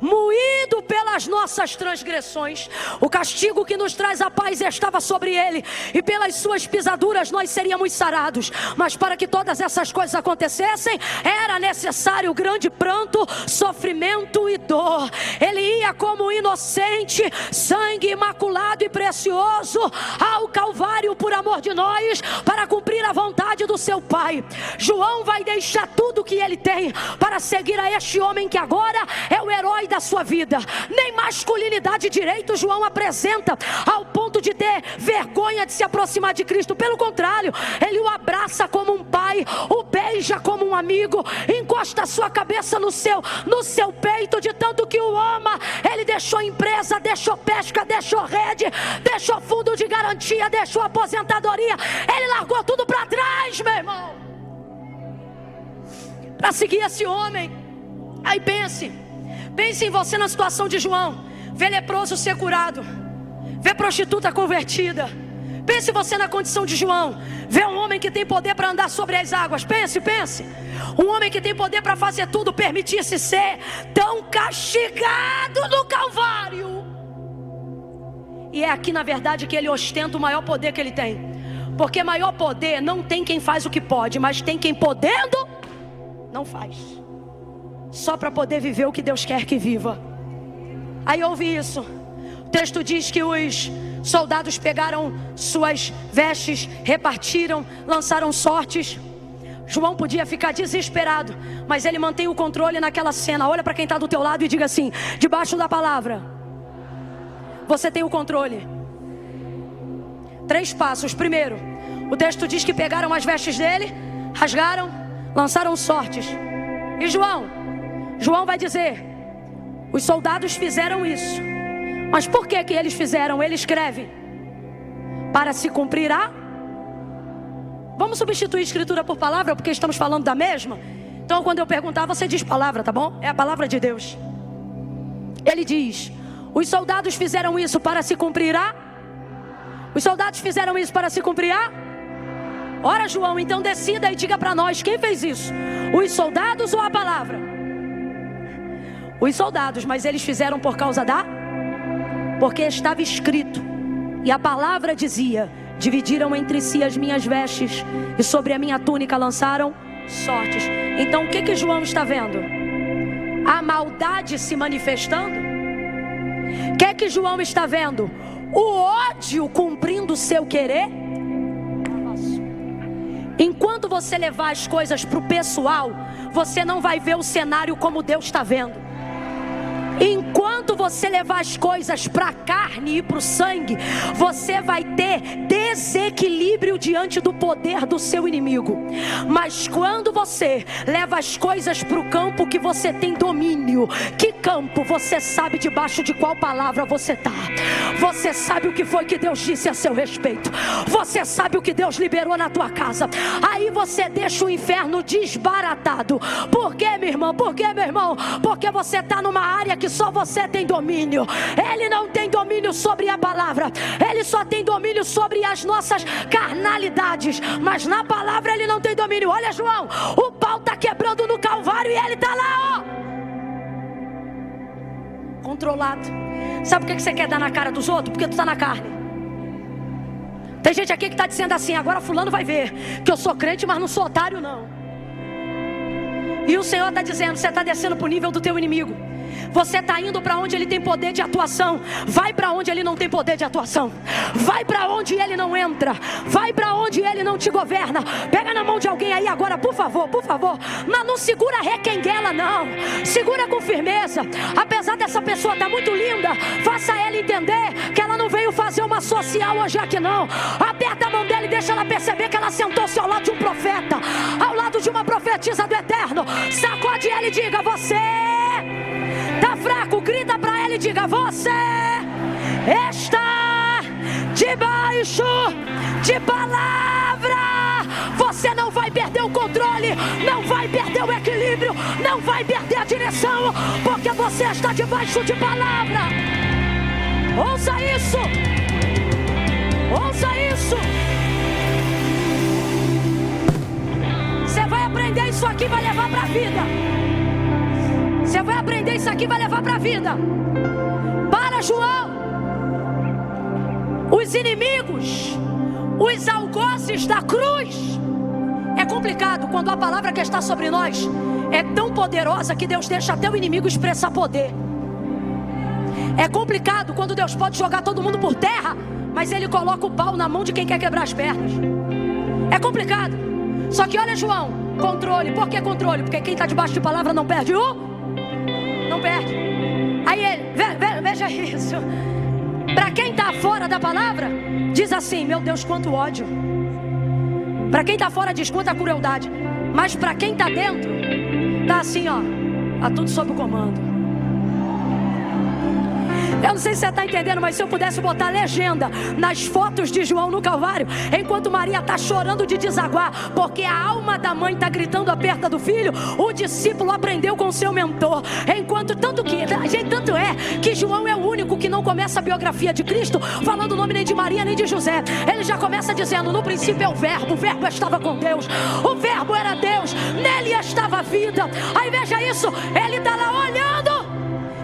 Moído pelas nossas transgressões, o castigo que nos traz a paz estava sobre ele, e pelas suas pisaduras nós seríamos sarados. Mas para que todas essas coisas acontecessem, era necessário grande pranto, sofrimento e dor. Ele ia como inocente, sangue imaculado e precioso ao Calvário por amor de nós, para cumprir a vontade do seu Pai. João vai deixar tudo que ele tem para seguir a este homem que agora é o herói da sua vida. Nem masculinidade direito João apresenta ao ponto de ter vergonha de se aproximar de Cristo. Pelo contrário, ele o abraça como um pai, o beija como um amigo, encosta a sua cabeça no seu peito, de tanto que o ama. Ele deixou empresa, deixou pesca, deixou rede, deixou fundo de garantia, deixou aposentadoria. Ele largou tudo para trás, meu irmão, para seguir esse homem. Aí pense Pense em você na situação de João. Vê leproso ser curado, vê prostituta convertida. Pense você na condição de João. Vê um homem que tem poder para andar sobre as águas. Pense. Um homem que tem poder para fazer tudo, permitir-se ser tão castigado no Calvário. E é aqui na verdade que ele ostenta o maior poder que ele tem. Porque maior poder não tem quem faz o que pode, mas tem quem podendo não faz. Só para poder viver o que Deus quer que viva. Aí ouve isso. O texto diz que os soldados pegaram suas vestes, repartiram, lançaram sortes. João podia ficar desesperado, mas ele mantém o controle naquela cena. Olha para quem está do teu lado e diga assim: debaixo da palavra, você tem o controle. 3 passos. Primeiro, o texto diz que pegaram as vestes dele, rasgaram, lançaram sortes. E João vai dizer: os soldados fizeram isso. Mas por que eles fizeram? Ele escreve: para se cumprir a... Vamos substituir escritura por palavra, porque estamos falando da mesma. Então quando eu perguntar, você diz palavra, tá bom? É a palavra de Deus. Ele diz: os soldados fizeram isso para se cumprir a... Os soldados fizeram isso para se cumprir a... Ora, João, então decida e diga para nós, quem fez isso? Os soldados ou a palavra? Os soldados, mas eles fizeram por causa da... Porque estava escrito, e a palavra dizia: dividiram entre si as minhas vestes, e sobre a minha túnica lançaram sortes. Então o que João está vendo? A maldade se manifestando. O que João está vendo? O ódio cumprindo o seu querer. Enquanto você levar as coisas para o pessoal, você não vai ver o cenário como Deus está vendo. Enquanto você levar as coisas para a carne e para o sangue, você vai ter desequilíbrio diante do poder do seu inimigo. Mas quando você leva as coisas para o campo que você tem domínio, que campo? Você sabe debaixo de qual palavra você está. Você sabe o que foi que Deus disse a seu respeito. Você sabe o que Deus liberou na tua casa. Aí você deixa o inferno desbaratado. Por quê, minha irmã? Por quê, meu irmão? Porque você está numa área que só você tem domínio. Ele não tem domínio sobre a palavra. Ele só tem domínio sobre as nossas carnalidades. Mas na palavra ele não tem domínio. Olha, João, o pau está quebrando no Calvário e ele está lá, ó, controlado. Sabe por que você quer dar na cara dos outros? Porque tu está na carne. Tem gente aqui que está dizendo assim: agora fulano vai ver que eu sou crente, mas não sou otário não. E o Senhor está dizendo: você está descendo para o nível do teu inimigo. Você está indo para onde ele tem poder de atuação. Vai para onde ele não tem poder de atuação. Vai para onde ele não entra. Vai para onde ele não te governa. Pega na mão de alguém aí agora, por favor, por favor. Não segura requenguela não. Segura com firmeza. Apesar dessa pessoa estar muito linda, faça ela entender que ela não veio fazer uma social hoje aqui não. Aperta a mão dela e deixa ela perceber que ela sentou-se ao lado de um profeta, ao lado de uma profetisa do eterno. Sacode ela e diga: você tá fraco, grita pra ela e diga: você está debaixo de palavra. Você não vai perder o controle, não vai perder o equilíbrio, não vai perder a direção, porque você está debaixo de palavra. Ouça isso. Ouça isso. Você vai aprender isso aqui, vai levar pra vida. Você vai aprender isso aqui, vai levar para a vida. Para João, os inimigos, os algozes da cruz. É complicado quando a palavra que está sobre nós é tão poderosa que Deus deixa até o inimigo expressar poder. É complicado quando Deus pode jogar todo mundo por terra, mas Ele coloca o pau na mão de quem quer quebrar as pernas. É complicado. Só que olha, João, controle. Por que controle? Porque quem está debaixo de palavra não perde não perde. Aí ele, veja isso. Para quem está fora da palavra, diz assim: meu Deus, quanto ódio. Para quem está fora diz quanta crueldade. Mas para quem está dentro, tá assim, ó, tá tudo sob o comando. Eu não sei se você está entendendo, mas se eu pudesse botar legenda nas fotos de João no Calvário, enquanto Maria está chorando de desaguar, porque a alma da mãe está gritando a perda do filho, o discípulo aprendeu com seu mentor. Enquanto tanto é que João é o único que não começa a biografia de Cristo falando o nome nem de Maria nem de José. Ele já começa dizendo: no princípio é o verbo estava com Deus, o verbo era Deus, nele estava a vida. Aí veja isso, ele está lá olhando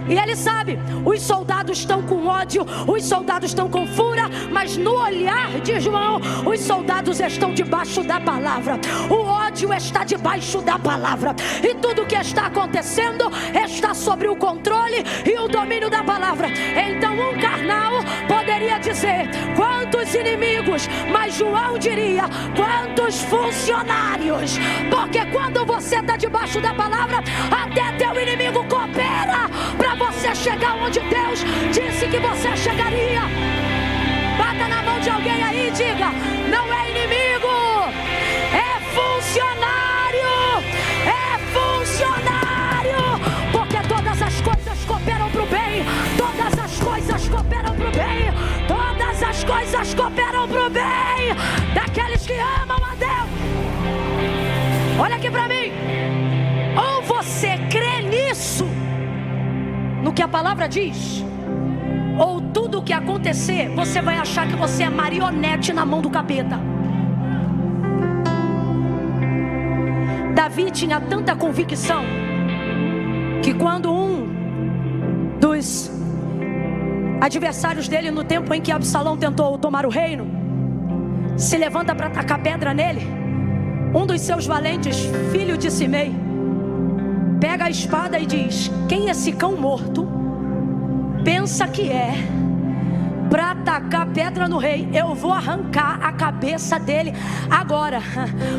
e ele sabe, os soldados estão com ódio, os soldados estão com fúria, mas no olhar de João, os soldados estão debaixo da palavra, o ódio está debaixo da palavra, e tudo que está acontecendo está sobre o controle e o domínio da palavra. Então um carnal poderia dizer quantos inimigos, mas João diria quantos funcionários, porque quando você está debaixo da palavra, até teu inimigo coopera para você chegar onde Deus disse que você chegaria. Bata na mão de alguém aí e diga: não é inimigo, é funcionário, é funcionário, porque todas as coisas cooperam para o bem, todas as coisas cooperam para o bem, todas as coisas cooperam para o bem daqueles que amam a Deus. Olha aqui para mim, ou você crê nisso, no que a palavra diz, ou tudo o que acontecer, você vai achar que você é marionete na mão do capeta. Davi tinha tanta convicção que quando um dos adversários dele, no tempo em que Absalão tentou tomar o reino, se levanta para atacar pedra nele, um dos seus valentes, filho de Simei, pega a espada e diz: quem esse cão morto pensa que é para atacar pedra no rei? Eu vou arrancar a cabeça dele agora.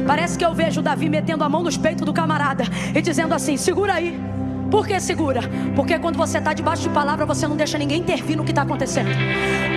Parece que eu vejo Davi metendo a mão nos peitos do camarada e dizendo assim: segura aí. Por que segura? Porque quando você está debaixo de palavra, você não deixa ninguém intervir no que está acontecendo.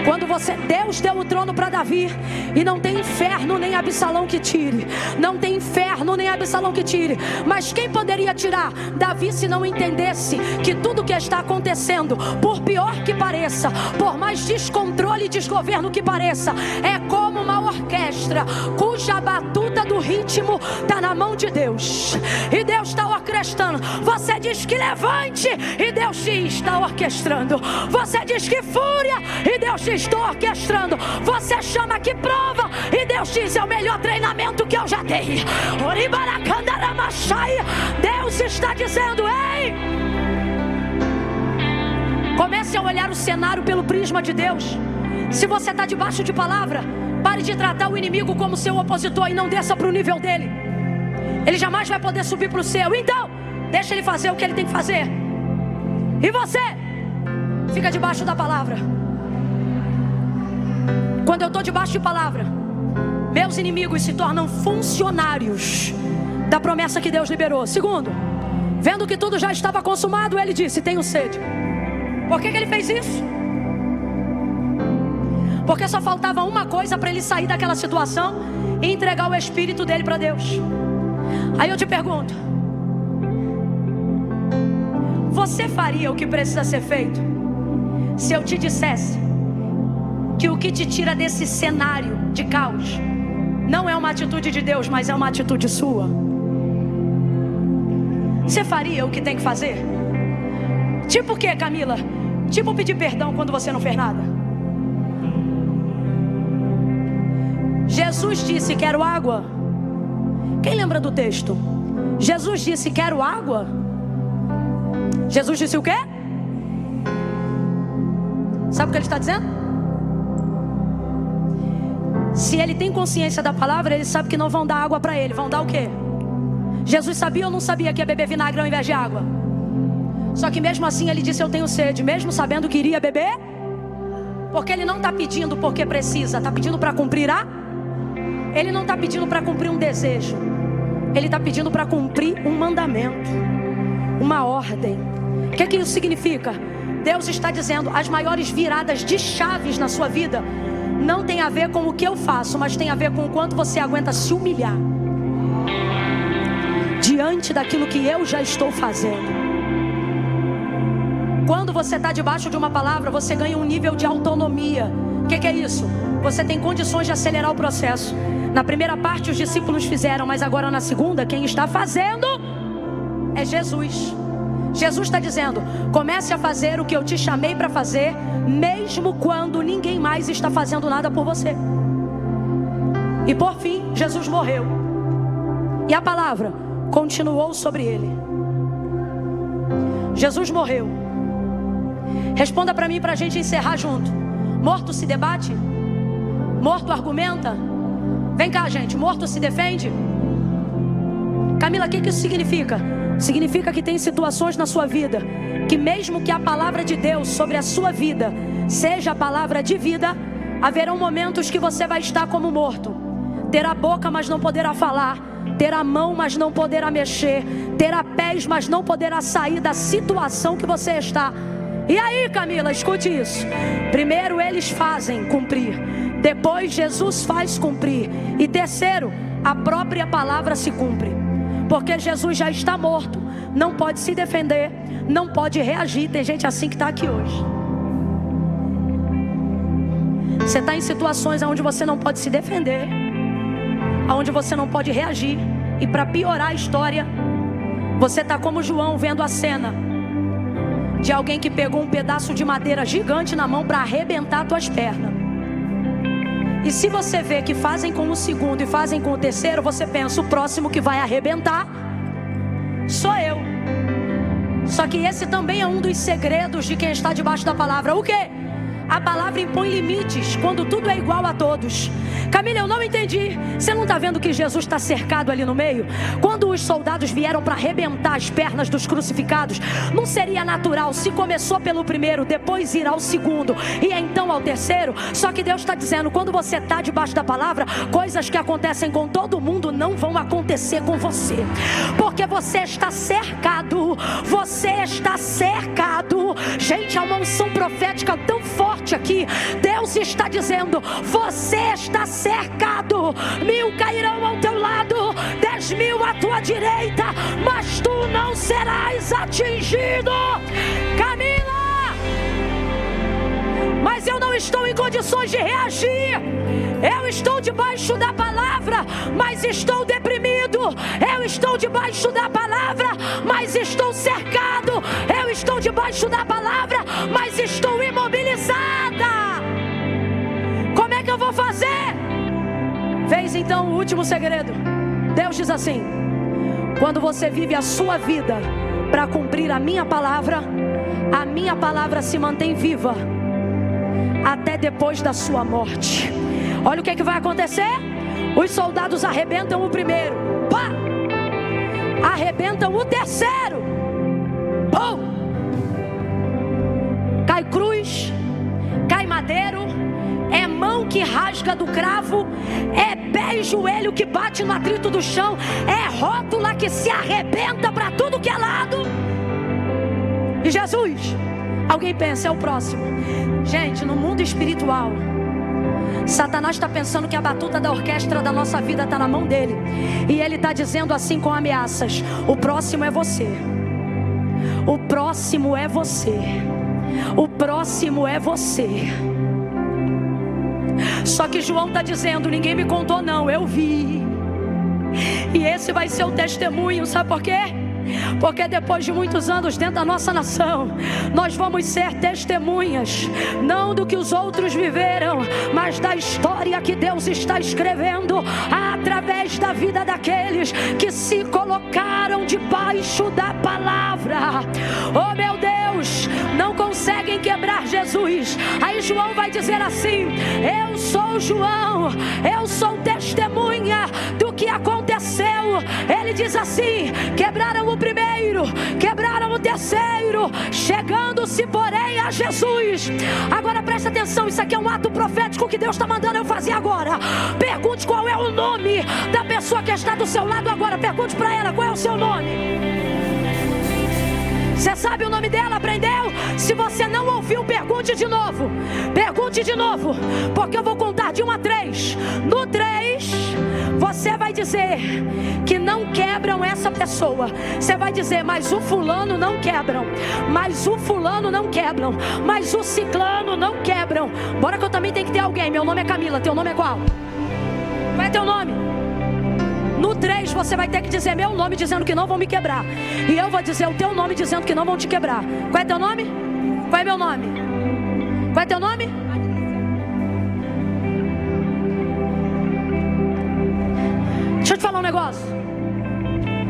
Quando Deus deu o trono para Davi, e não tem inferno nem Absalão que tire, não tem inferno nem Absalão que tire. Mas quem poderia tirar Davi se não entendesse que tudo que está acontecendo, por pior que pareça, por mais descontrole e desgoverno que pareça, é como uma orquestra cuja batuta do ritmo está na mão de Deus, e Deus está orquestrando. Você diz que levante, e Deus diz: está orquestrando. Você diz que fúria, e Deus diz: estou orquestrando. Você chama que prova, e Deus diz: é o melhor treinamento que eu já dei. Deus está dizendo: ei, comece a olhar o cenário pelo prisma de Deus. Se você está debaixo de palavra, pare de tratar o inimigo como seu opositor e não desça para o nível dele. Ele jamais vai poder subir para o seu. Então deixa ele fazer o que ele tem que fazer, e você fica debaixo da palavra. Quando eu estou debaixo de palavra, meus inimigos se tornam funcionários da promessa que Deus liberou. Segundo, vendo que tudo já estava consumado, ele disse: tenho sede. Por que ele fez isso? Porque só faltava uma coisa para ele sair daquela situação e entregar o espírito dele para Deus. Aí eu te pergunto: você faria o que precisa ser feito se eu te dissesse que o que te tira desse cenário de caos não é uma atitude de Deus, mas é uma atitude sua? Você faria o que tem que fazer? Tipo o que, Camila? Tipo pedir perdão quando você não fez nada? Jesus disse: quero água. Quem lembra do texto? Jesus disse: quero água. Jesus disse o quê? Sabe o que ele está dizendo? Se ele tem consciência da palavra, ele sabe que não vão dar água para ele. Vão dar o quê? Jesus sabia ou não sabia que ia beber vinagre ao invés de água? Só que mesmo assim ele disse: eu tenho sede, mesmo sabendo que iria beber. Porque ele não está pedindo porque precisa, está pedindo para cumprir Ele não está pedindo para cumprir um desejo, ele está pedindo para cumprir um mandamento, uma ordem. O que isso significa? Deus está dizendo: as maiores viradas de chaves na sua vida não tem a ver com o que eu faço, mas tem a ver com o quanto você aguenta se humilhar diante daquilo que eu já estou fazendo. Quando você está debaixo de uma palavra, você ganha um nível de autonomia. O que é isso? Você tem condições de acelerar o processo. Na primeira parte os discípulos fizeram, mas agora na segunda, quem está fazendo é Jesus. Jesus está dizendo: comece a fazer o que eu te chamei para fazer, mesmo quando ninguém mais está fazendo nada por você. E por fim, Jesus morreu. E a palavra continuou sobre ele. Jesus morreu. Responda para mim, para a gente encerrar junto. Morto se debate? Morto argumenta? Vem cá, gente, morto se defende? Camila, o que isso significa? Significa que tem situações na sua vida que mesmo que a palavra de Deus sobre a sua vida seja a palavra de vida, haverão momentos que você vai estar como morto. Terá boca, mas não poderá falar. Terá mão, mas não poderá mexer. Terá pés, mas não poderá sair da situação que você está. E aí, Camila, escute isso. Primeiro eles fazem cumprir, depois Jesus faz cumprir, e terceiro, a própria palavra se cumpre. Porque Jesus já está morto, não pode se defender, não pode reagir. Tem gente assim que está aqui hoje. Você está em situações onde você não pode se defender, onde você não pode reagir. E para piorar a história, você está como João vendo a cena de alguém que pegou um pedaço de madeira gigante na mão para arrebentar as tuas pernas. E se você vê que fazem com o segundo e fazem com o terceiro, você pensa: o próximo que vai arrebentar sou eu. Só que esse também é um dos segredos de quem está debaixo da palavra. O quê? A palavra impõe limites quando tudo é igual a todos. Camila, eu não entendi. Você não está vendo que Jesus está cercado ali no meio? Quando os soldados vieram para arrebentar as pernas dos crucificados, não seria natural se começou pelo primeiro, depois ir ao segundo e então ao terceiro? Só que Deus está dizendo: quando você está debaixo da palavra, coisas que acontecem com todo mundo não vão acontecer com você, porque você está cercado. Você está cercado. Gente, há uma unção profética tão forte aqui. Deus está dizendo: você está cercado. 1000 cairão ao teu lado, 10.000 à tua direita, mas tu não serás atingido. Camila, mas eu não estou em condições de reagir. Eu estou debaixo da palavra, mas estou deprimido. Eu estou debaixo da palavra, mas estou cercado. Eu estou debaixo da palavra, mas estou imobilizada. Como é que eu vou fazer? Vês então o último segredo. Deus diz assim: quando você vive a sua vida para cumprir a minha palavra se mantém viva até depois da sua morte. Olha o que vai acontecer. Os soldados arrebentam o primeiro, pá! Arrebentam o terceiro, pum! Cai cruz, cai madeiro, é mão que rasga do cravo, é pé e joelho que bate no atrito do chão, é rótula que se arrebenta para tudo que é lado. E Jesus, alguém pensa, é o próximo. Gente, no mundo espiritual, Satanás está pensando que a batuta da orquestra da nossa vida está na mão dele, e ele está dizendo assim com ameaças: o próximo é você. O próximo é você. O próximo é você. Só que João está dizendo: ninguém me contou não, eu vi. E esse vai ser o testemunho, sabe por quê? Porque depois de muitos anos dentro da nossa nação, nós vamos ser testemunhas, não do que os outros viveram, mas da história que Deus está escrevendo através da vida daqueles que se colocaram debaixo da palavra. Oh meu Deus, não conseguem quebrar Jesus. Aí João vai dizer assim: eu sou João, eu sou testemunha do que aconteceu. Ele diz assim: quebraram o primeiro, quebraram o terceiro, chegando-se porém a Jesus. Agora presta atenção, isso aqui é um ato profético que Deus está mandando eu fazer agora. Pergunte qual é o nome da pessoa que está do seu lado agora. Pergunte para ela qual é o seu nome. Você sabe o nome dela? Aprendeu? Se você não ouviu, pergunte de novo. Pergunte de novo, porque eu vou contar de 1 a 3. No 3, você vai dizer que não quebram essa pessoa. Você vai dizer, mas o fulano não quebram, mas o fulano não quebram, mas o ciclano não quebram. Bora que eu também tenho que ter alguém. Meu nome é Camila, teu nome é qual? Qual é teu nome? No 3 você vai ter que dizer meu nome dizendo que não vão me quebrar, e eu vou dizer o teu nome dizendo que não vão te quebrar. Qual é teu nome? Qual é meu nome? Qual é teu nome? Deixa eu te falar um negócio.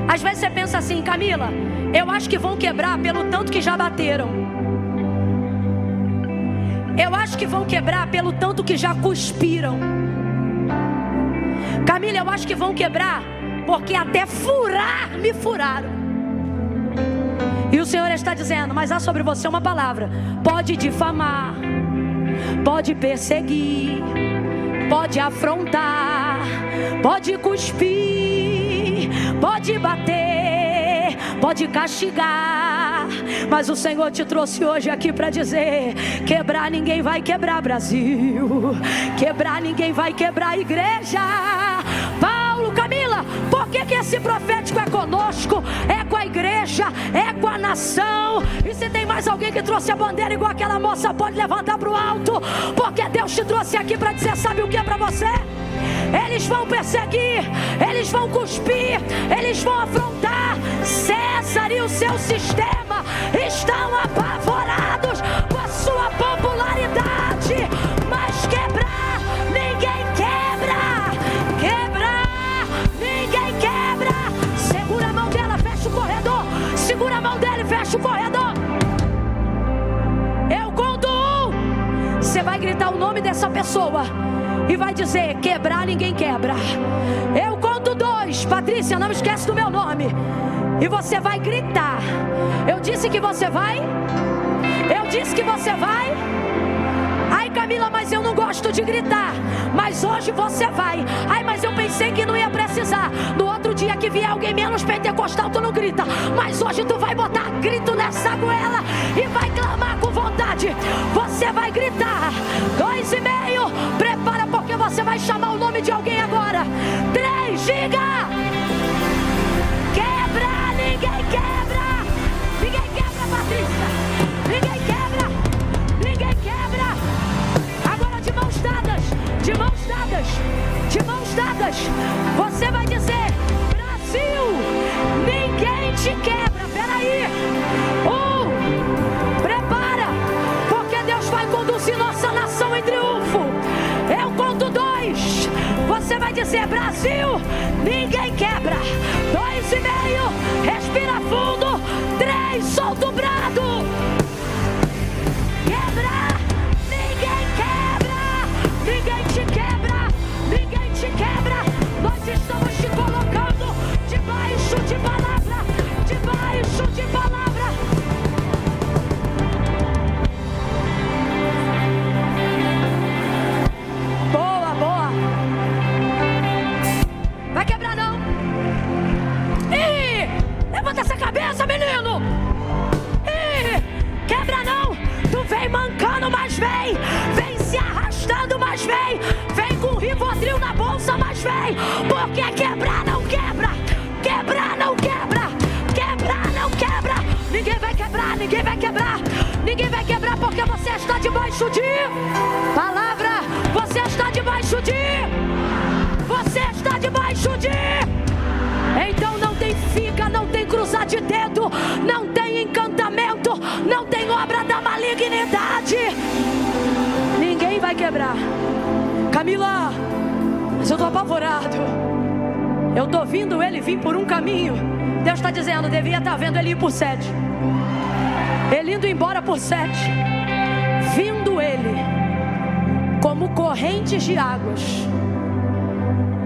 Às vezes você pensa assim, Camila, eu acho que vão quebrar pelo tanto que já bateram. Eu acho que vão quebrar pelo tanto que já cuspiram. Camila, eu acho que vão quebrar porque até furar me furaram. E o Senhor está dizendo, mas há sobre você uma palavra: pode difamar, pode perseguir, pode afrontar, pode cuspir, pode bater, pode castigar, mas o Senhor te trouxe hoje aqui para dizer: quebrar ninguém vai quebrar Brasil, quebrar ninguém vai quebrar igreja. Paulo, Camila, por que esse profético é conosco, é com a igreja, é com a nação? E se tem mais alguém que trouxe a bandeira igual aquela moça, pode levantar para o alto, porque Deus te trouxe aqui para dizer, sabe o que é para você? Eles vão perseguir, eles vão cuspir, eles vão afrontar. César e o seu sistema estão apavorados com a sua popularidade, mas quebrar ninguém quebra, quebrar ninguém quebra. Segura a mão dela, fecha o corredor, segura a mão dela e fecha o corredor. Eu conto 1, você vai gritar o nome dessa pessoa e vai dizer, quebrar ninguém quebra. Eu conto 2, Patrícia, não esquece do meu nome, e você vai gritar. Eu disse que você vai? Eu disse que você vai? Ai, Camila, mas eu não gosto de gritar. Mas hoje você vai. Ai, mas eu pensei que não ia precisar. No outro dia que vier alguém menos pentecostal, tu não grita. Mas hoje tu vai botar grito nessa goela e vai clamar com vontade. Você vai gritar. 2,5. Prepara, porque você vai chamar o nome de alguém agora. 3, diga. Quebra, ninguém quebra. Ninguém quebra, Patrícia. Ninguém quebra. Ninguém quebra. Agora de mãos dadas, de mãos dadas, de mãos dadas, você vai dizer, Brasil, ninguém te quebra. Peraí. 1, prepara, porque Deus vai conduzir nossa nação em triunfo. Eu conto 2, você vai dizer, Brasil, ninguém quebra. 2,5, respira fundo. 3, solta o brado. Quebra, ninguém quebra, ninguém te quebra, ninguém te quebra. Nós estamos te colocando debaixo de palavra, debaixo de palavra. Boa, boa. Vai quebrar não? Ih, levanta essa cabeça, menino. Ih, quebra não. Tu vem mancando, mas vem. Vem se arrastando, mas vem. Vem com Rivotril na bolsa, mas vem. Porque quebrar não quebra. Quebrar não quebra. Quebrar não quebra. Ninguém vai quebrar, ninguém vai quebrar. Ninguém vai quebrar porque você está debaixo de palavra. Você está debaixo de. Você está debaixo de. Então não tem figa, não tem cruzar de dedo, não tem encantamento, não tem obra da malignidade. Ninguém vai quebrar. Camila, mas eu estou apavorado. Eu estou vendo ele vir por um caminho. Deus está dizendo, devia estar vendo ele ir por 7. Ele indo embora por 7. Vindo ele como correntes de águas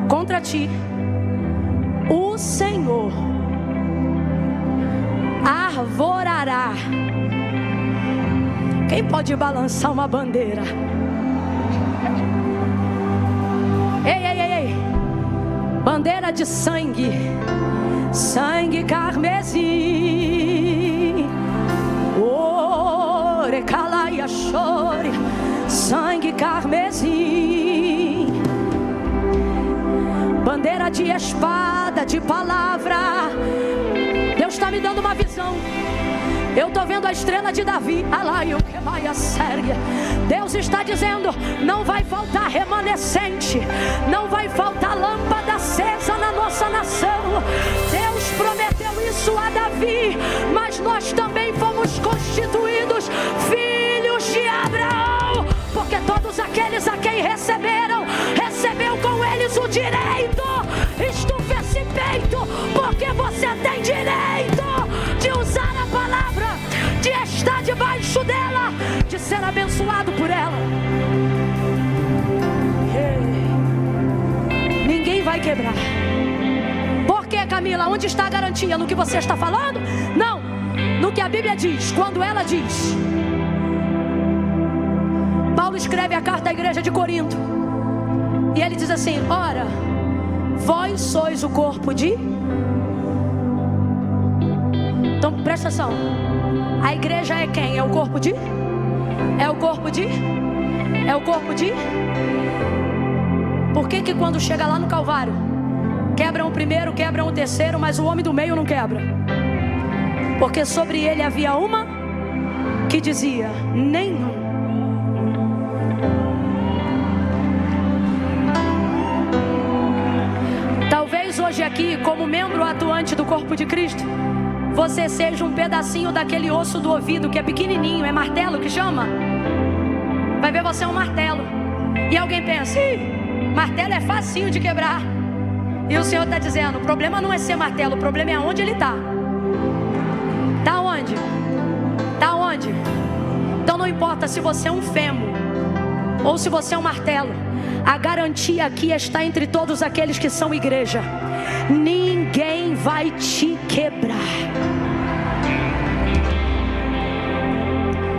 contra ti. O Senhor arvorará. Quem pode balançar uma bandeira? Ei, ei, ei, ei. Bandeira de sangue. Sangue carmesim. Ore, calaia, chore. Sangue carmesim. bandeira de espada, de palavra. Deus está me dando uma visão. Eu estou vendo a estrela de Davi. Deus está dizendo: não vai faltar remanescente, não vai faltar lâmpada acesa na nossa nação. Deus prometeu isso a Davi, mas nós também fomos constituídos filhos de Abraão, porque todos aqueles a quem receberam, recebeu com eles o direito. Estufa esse peito, porque você tem direito de usar a palavra, de estar debaixo dela, de ser abençoado por ela. Ninguém vai quebrar. Por que, Camila? Onde está a garantia? No que você está falando? Não, no que a Bíblia diz. Quando ela diz, Paulo escreve a carta à igreja de Corinto, e ele diz assim: ora, vós sois o corpo de... Então presta atenção. A igreja é quem? É o corpo de... É o corpo de... É o corpo de... Por que quando chega lá no Calvário, quebram o primeiro, quebram o terceiro, mas o homem do meio não quebra? Porque sobre ele havia uma que dizia: nenhum. Talvez hoje aqui, como membro atuante do corpo de Cristo, você seja um pedacinho daquele osso do ouvido que é pequenininho, é martelo que chama? Vai ver, você é um martelo. E alguém pensa: martelo é facinho de quebrar. E o Senhor está dizendo: o problema não é ser martelo, o problema é onde ele está. Está onde? Está onde? Então não importa se você é um fêmur ou se você é um martelo, a garantia aqui está entre todos aqueles que são igreja. Ninguém vai te quebrar.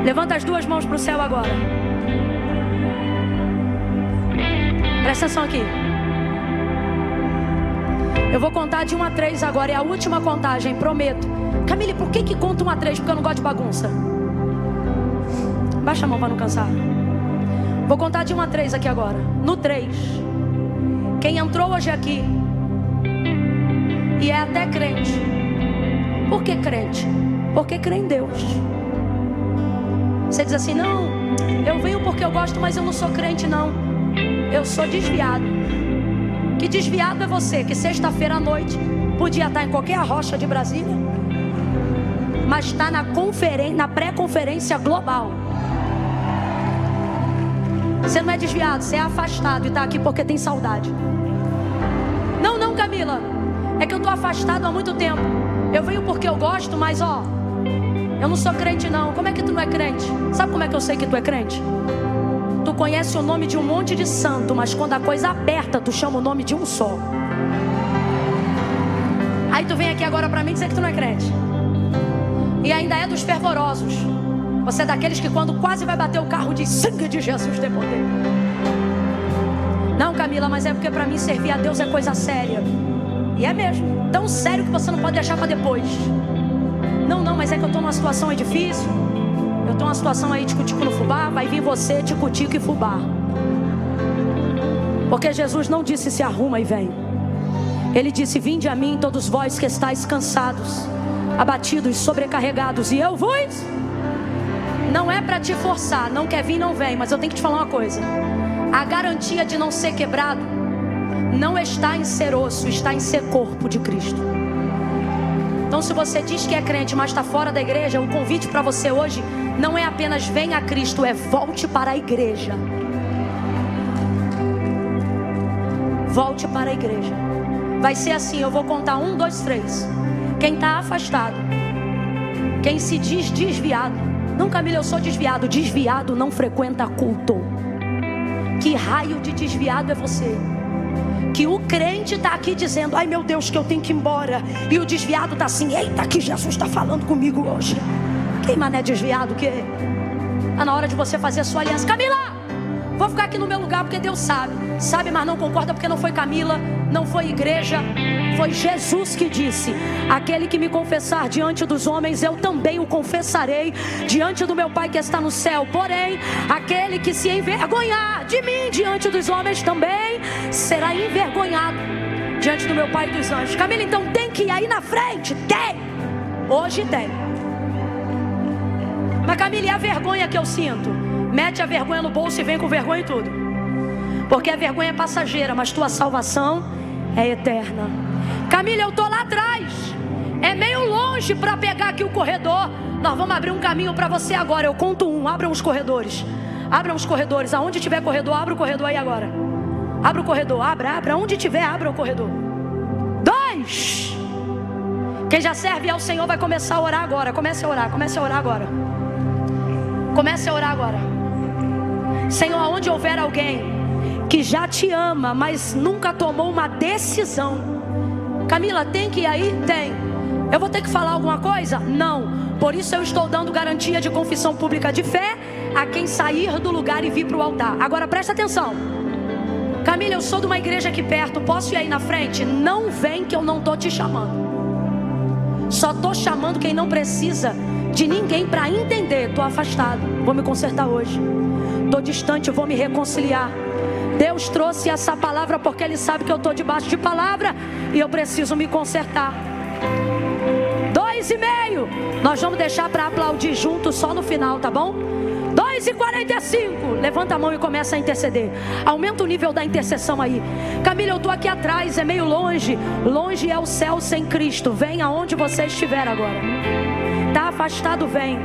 Levanta as duas mãos para o céu agora. Presta atenção aqui. Eu vou contar de 1 a 3 agora. É a última contagem, prometo. Camille, por que conta 1 a 3? Porque eu não gosto de bagunça. Baixa a mão para não cansar. Vou contar de 1 a 3 aqui agora. No 3, quem entrou hoje aqui e é até crente. Por que crente? Porque crê em Deus. Você diz assim: não, eu venho porque eu gosto, mas eu não sou crente não. Eu sou desviado. Que desviado é você que sexta-feira à noite podia estar em qualquer rocha de Brasília, mas está na pré-conferência global. Você não é desviado, você é afastado e está aqui porque tem saudade. Não, não, Camila, é que eu estou afastado há muito tempo. Eu venho porque eu gosto, mas eu não sou crente não. Como é que tu não é crente? Sabe como é que eu sei que tu é crente? Tu conhece o nome de um monte de santo, mas quando a coisa aperta, tu chama o nome de um só. Aí tu vem aqui agora pra mim dizer que tu não é crente. E ainda é dos fervorosos. Você é daqueles que quando quase vai bater o carro diz: sangue de Jesus tem poder. Não, Camila, mas é porque pra mim servir a Deus é coisa séria. E é mesmo, tão sério que você não pode deixar pra depois. Não, mas é que eu tô numa situação aí difícil. Eu tô numa situação aí tico-tico no fubá. Vai vir você, tico-tico e fubá. Porque Jesus não disse se arruma e vem. Ele disse: vinde a mim todos vós que estáis cansados, abatidos, sobrecarregados, e eu vos... Não é para te forçar, não quer vir, não vem. Mas eu tenho que te falar uma coisa: a garantia de não ser quebrado não está em ser osso, está em ser corpo de Cristo. Então se você diz que é crente, mas está fora da igreja, o convite para você hoje não é apenas venha a Cristo, é volte para a igreja. Volte para a igreja. Vai ser assim, eu vou contar 1, 2, 3. Quem está afastado, quem se diz desviado. Não, Camila, eu sou desviado. Desviado não frequenta culto. Que raio de desviado é você? Que o crente está aqui dizendo: ai meu Deus, que eu tenho que ir embora. E o desviado está assim: eita, que Jesus está falando comigo hoje. Quem mané desviado que é? Está na hora de você fazer a sua aliança. Camila, vou ficar aqui no meu lugar porque Deus sabe. Sabe, mas não concorda porque não foi Camila, não foi igreja. Foi Jesus que disse: aquele que me confessar diante dos homens, eu também o confessarei diante do meu Pai que está no céu. Porém, aquele que se envergonhar de mim diante dos homens também será envergonhado diante do meu Pai dos anjos. Camila, então tem que ir aí na frente? Tem. Hoje tem. Mas Camila, e a vergonha que eu sinto? Mete a vergonha no bolso e vem com vergonha e tudo. Porque a vergonha é passageira, mas tua salvação é eterna. Camila, eu estou lá atrás. É meio longe para pegar aqui o corredor. Nós vamos abrir um caminho para você agora. Eu conto 1, abram os corredores. Abram os corredores, aonde tiver corredor, abra o corredor aí agora. Abra o corredor, abra, onde tiver, abra o corredor. 2. Quem já serve ao Senhor vai começar a orar agora. Comece a orar agora. Comece a orar agora. Senhor, aonde houver alguém que já te ama, mas nunca tomou uma decisão. Camila, tem que ir aí? Tem. Eu vou ter que falar alguma coisa? Não. Por isso eu estou dando garantia de confissão pública de fé a quem sair do lugar e vir para o altar. Agora presta atenção. Camila, eu sou de uma igreja aqui perto, posso ir aí na frente? Não vem que eu não estou te chamando. Só estou chamando quem não precisa de ninguém para entender. Estou afastado, vou me consertar hoje. Estou distante, vou me reconciliar. Deus trouxe essa palavra porque Ele sabe que eu estou debaixo de palavra e eu preciso me consertar. 2,5. Nós vamos deixar para aplaudir juntos só no final, tá bom? 2,45. Levanta a mão e começa a interceder. Aumenta o nível da intercessão aí. Camila, eu estou aqui atrás, é meio longe. Longe é o céu sem Cristo. Vem aonde você estiver agora. Está afastado, vem.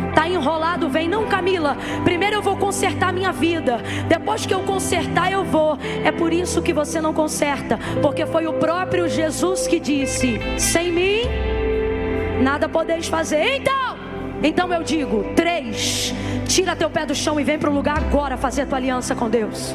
Está enrolado, vem. Não, Camila, primeiro eu vou consertar minha vida. Depois que eu consertar, eu vou. É por isso que você não conserta. Porque foi o próprio Jesus que disse: sem mim, nada podeis fazer. Então eu digo, 3, tira teu pé do chão e vem para o lugar agora fazer tua aliança com Deus.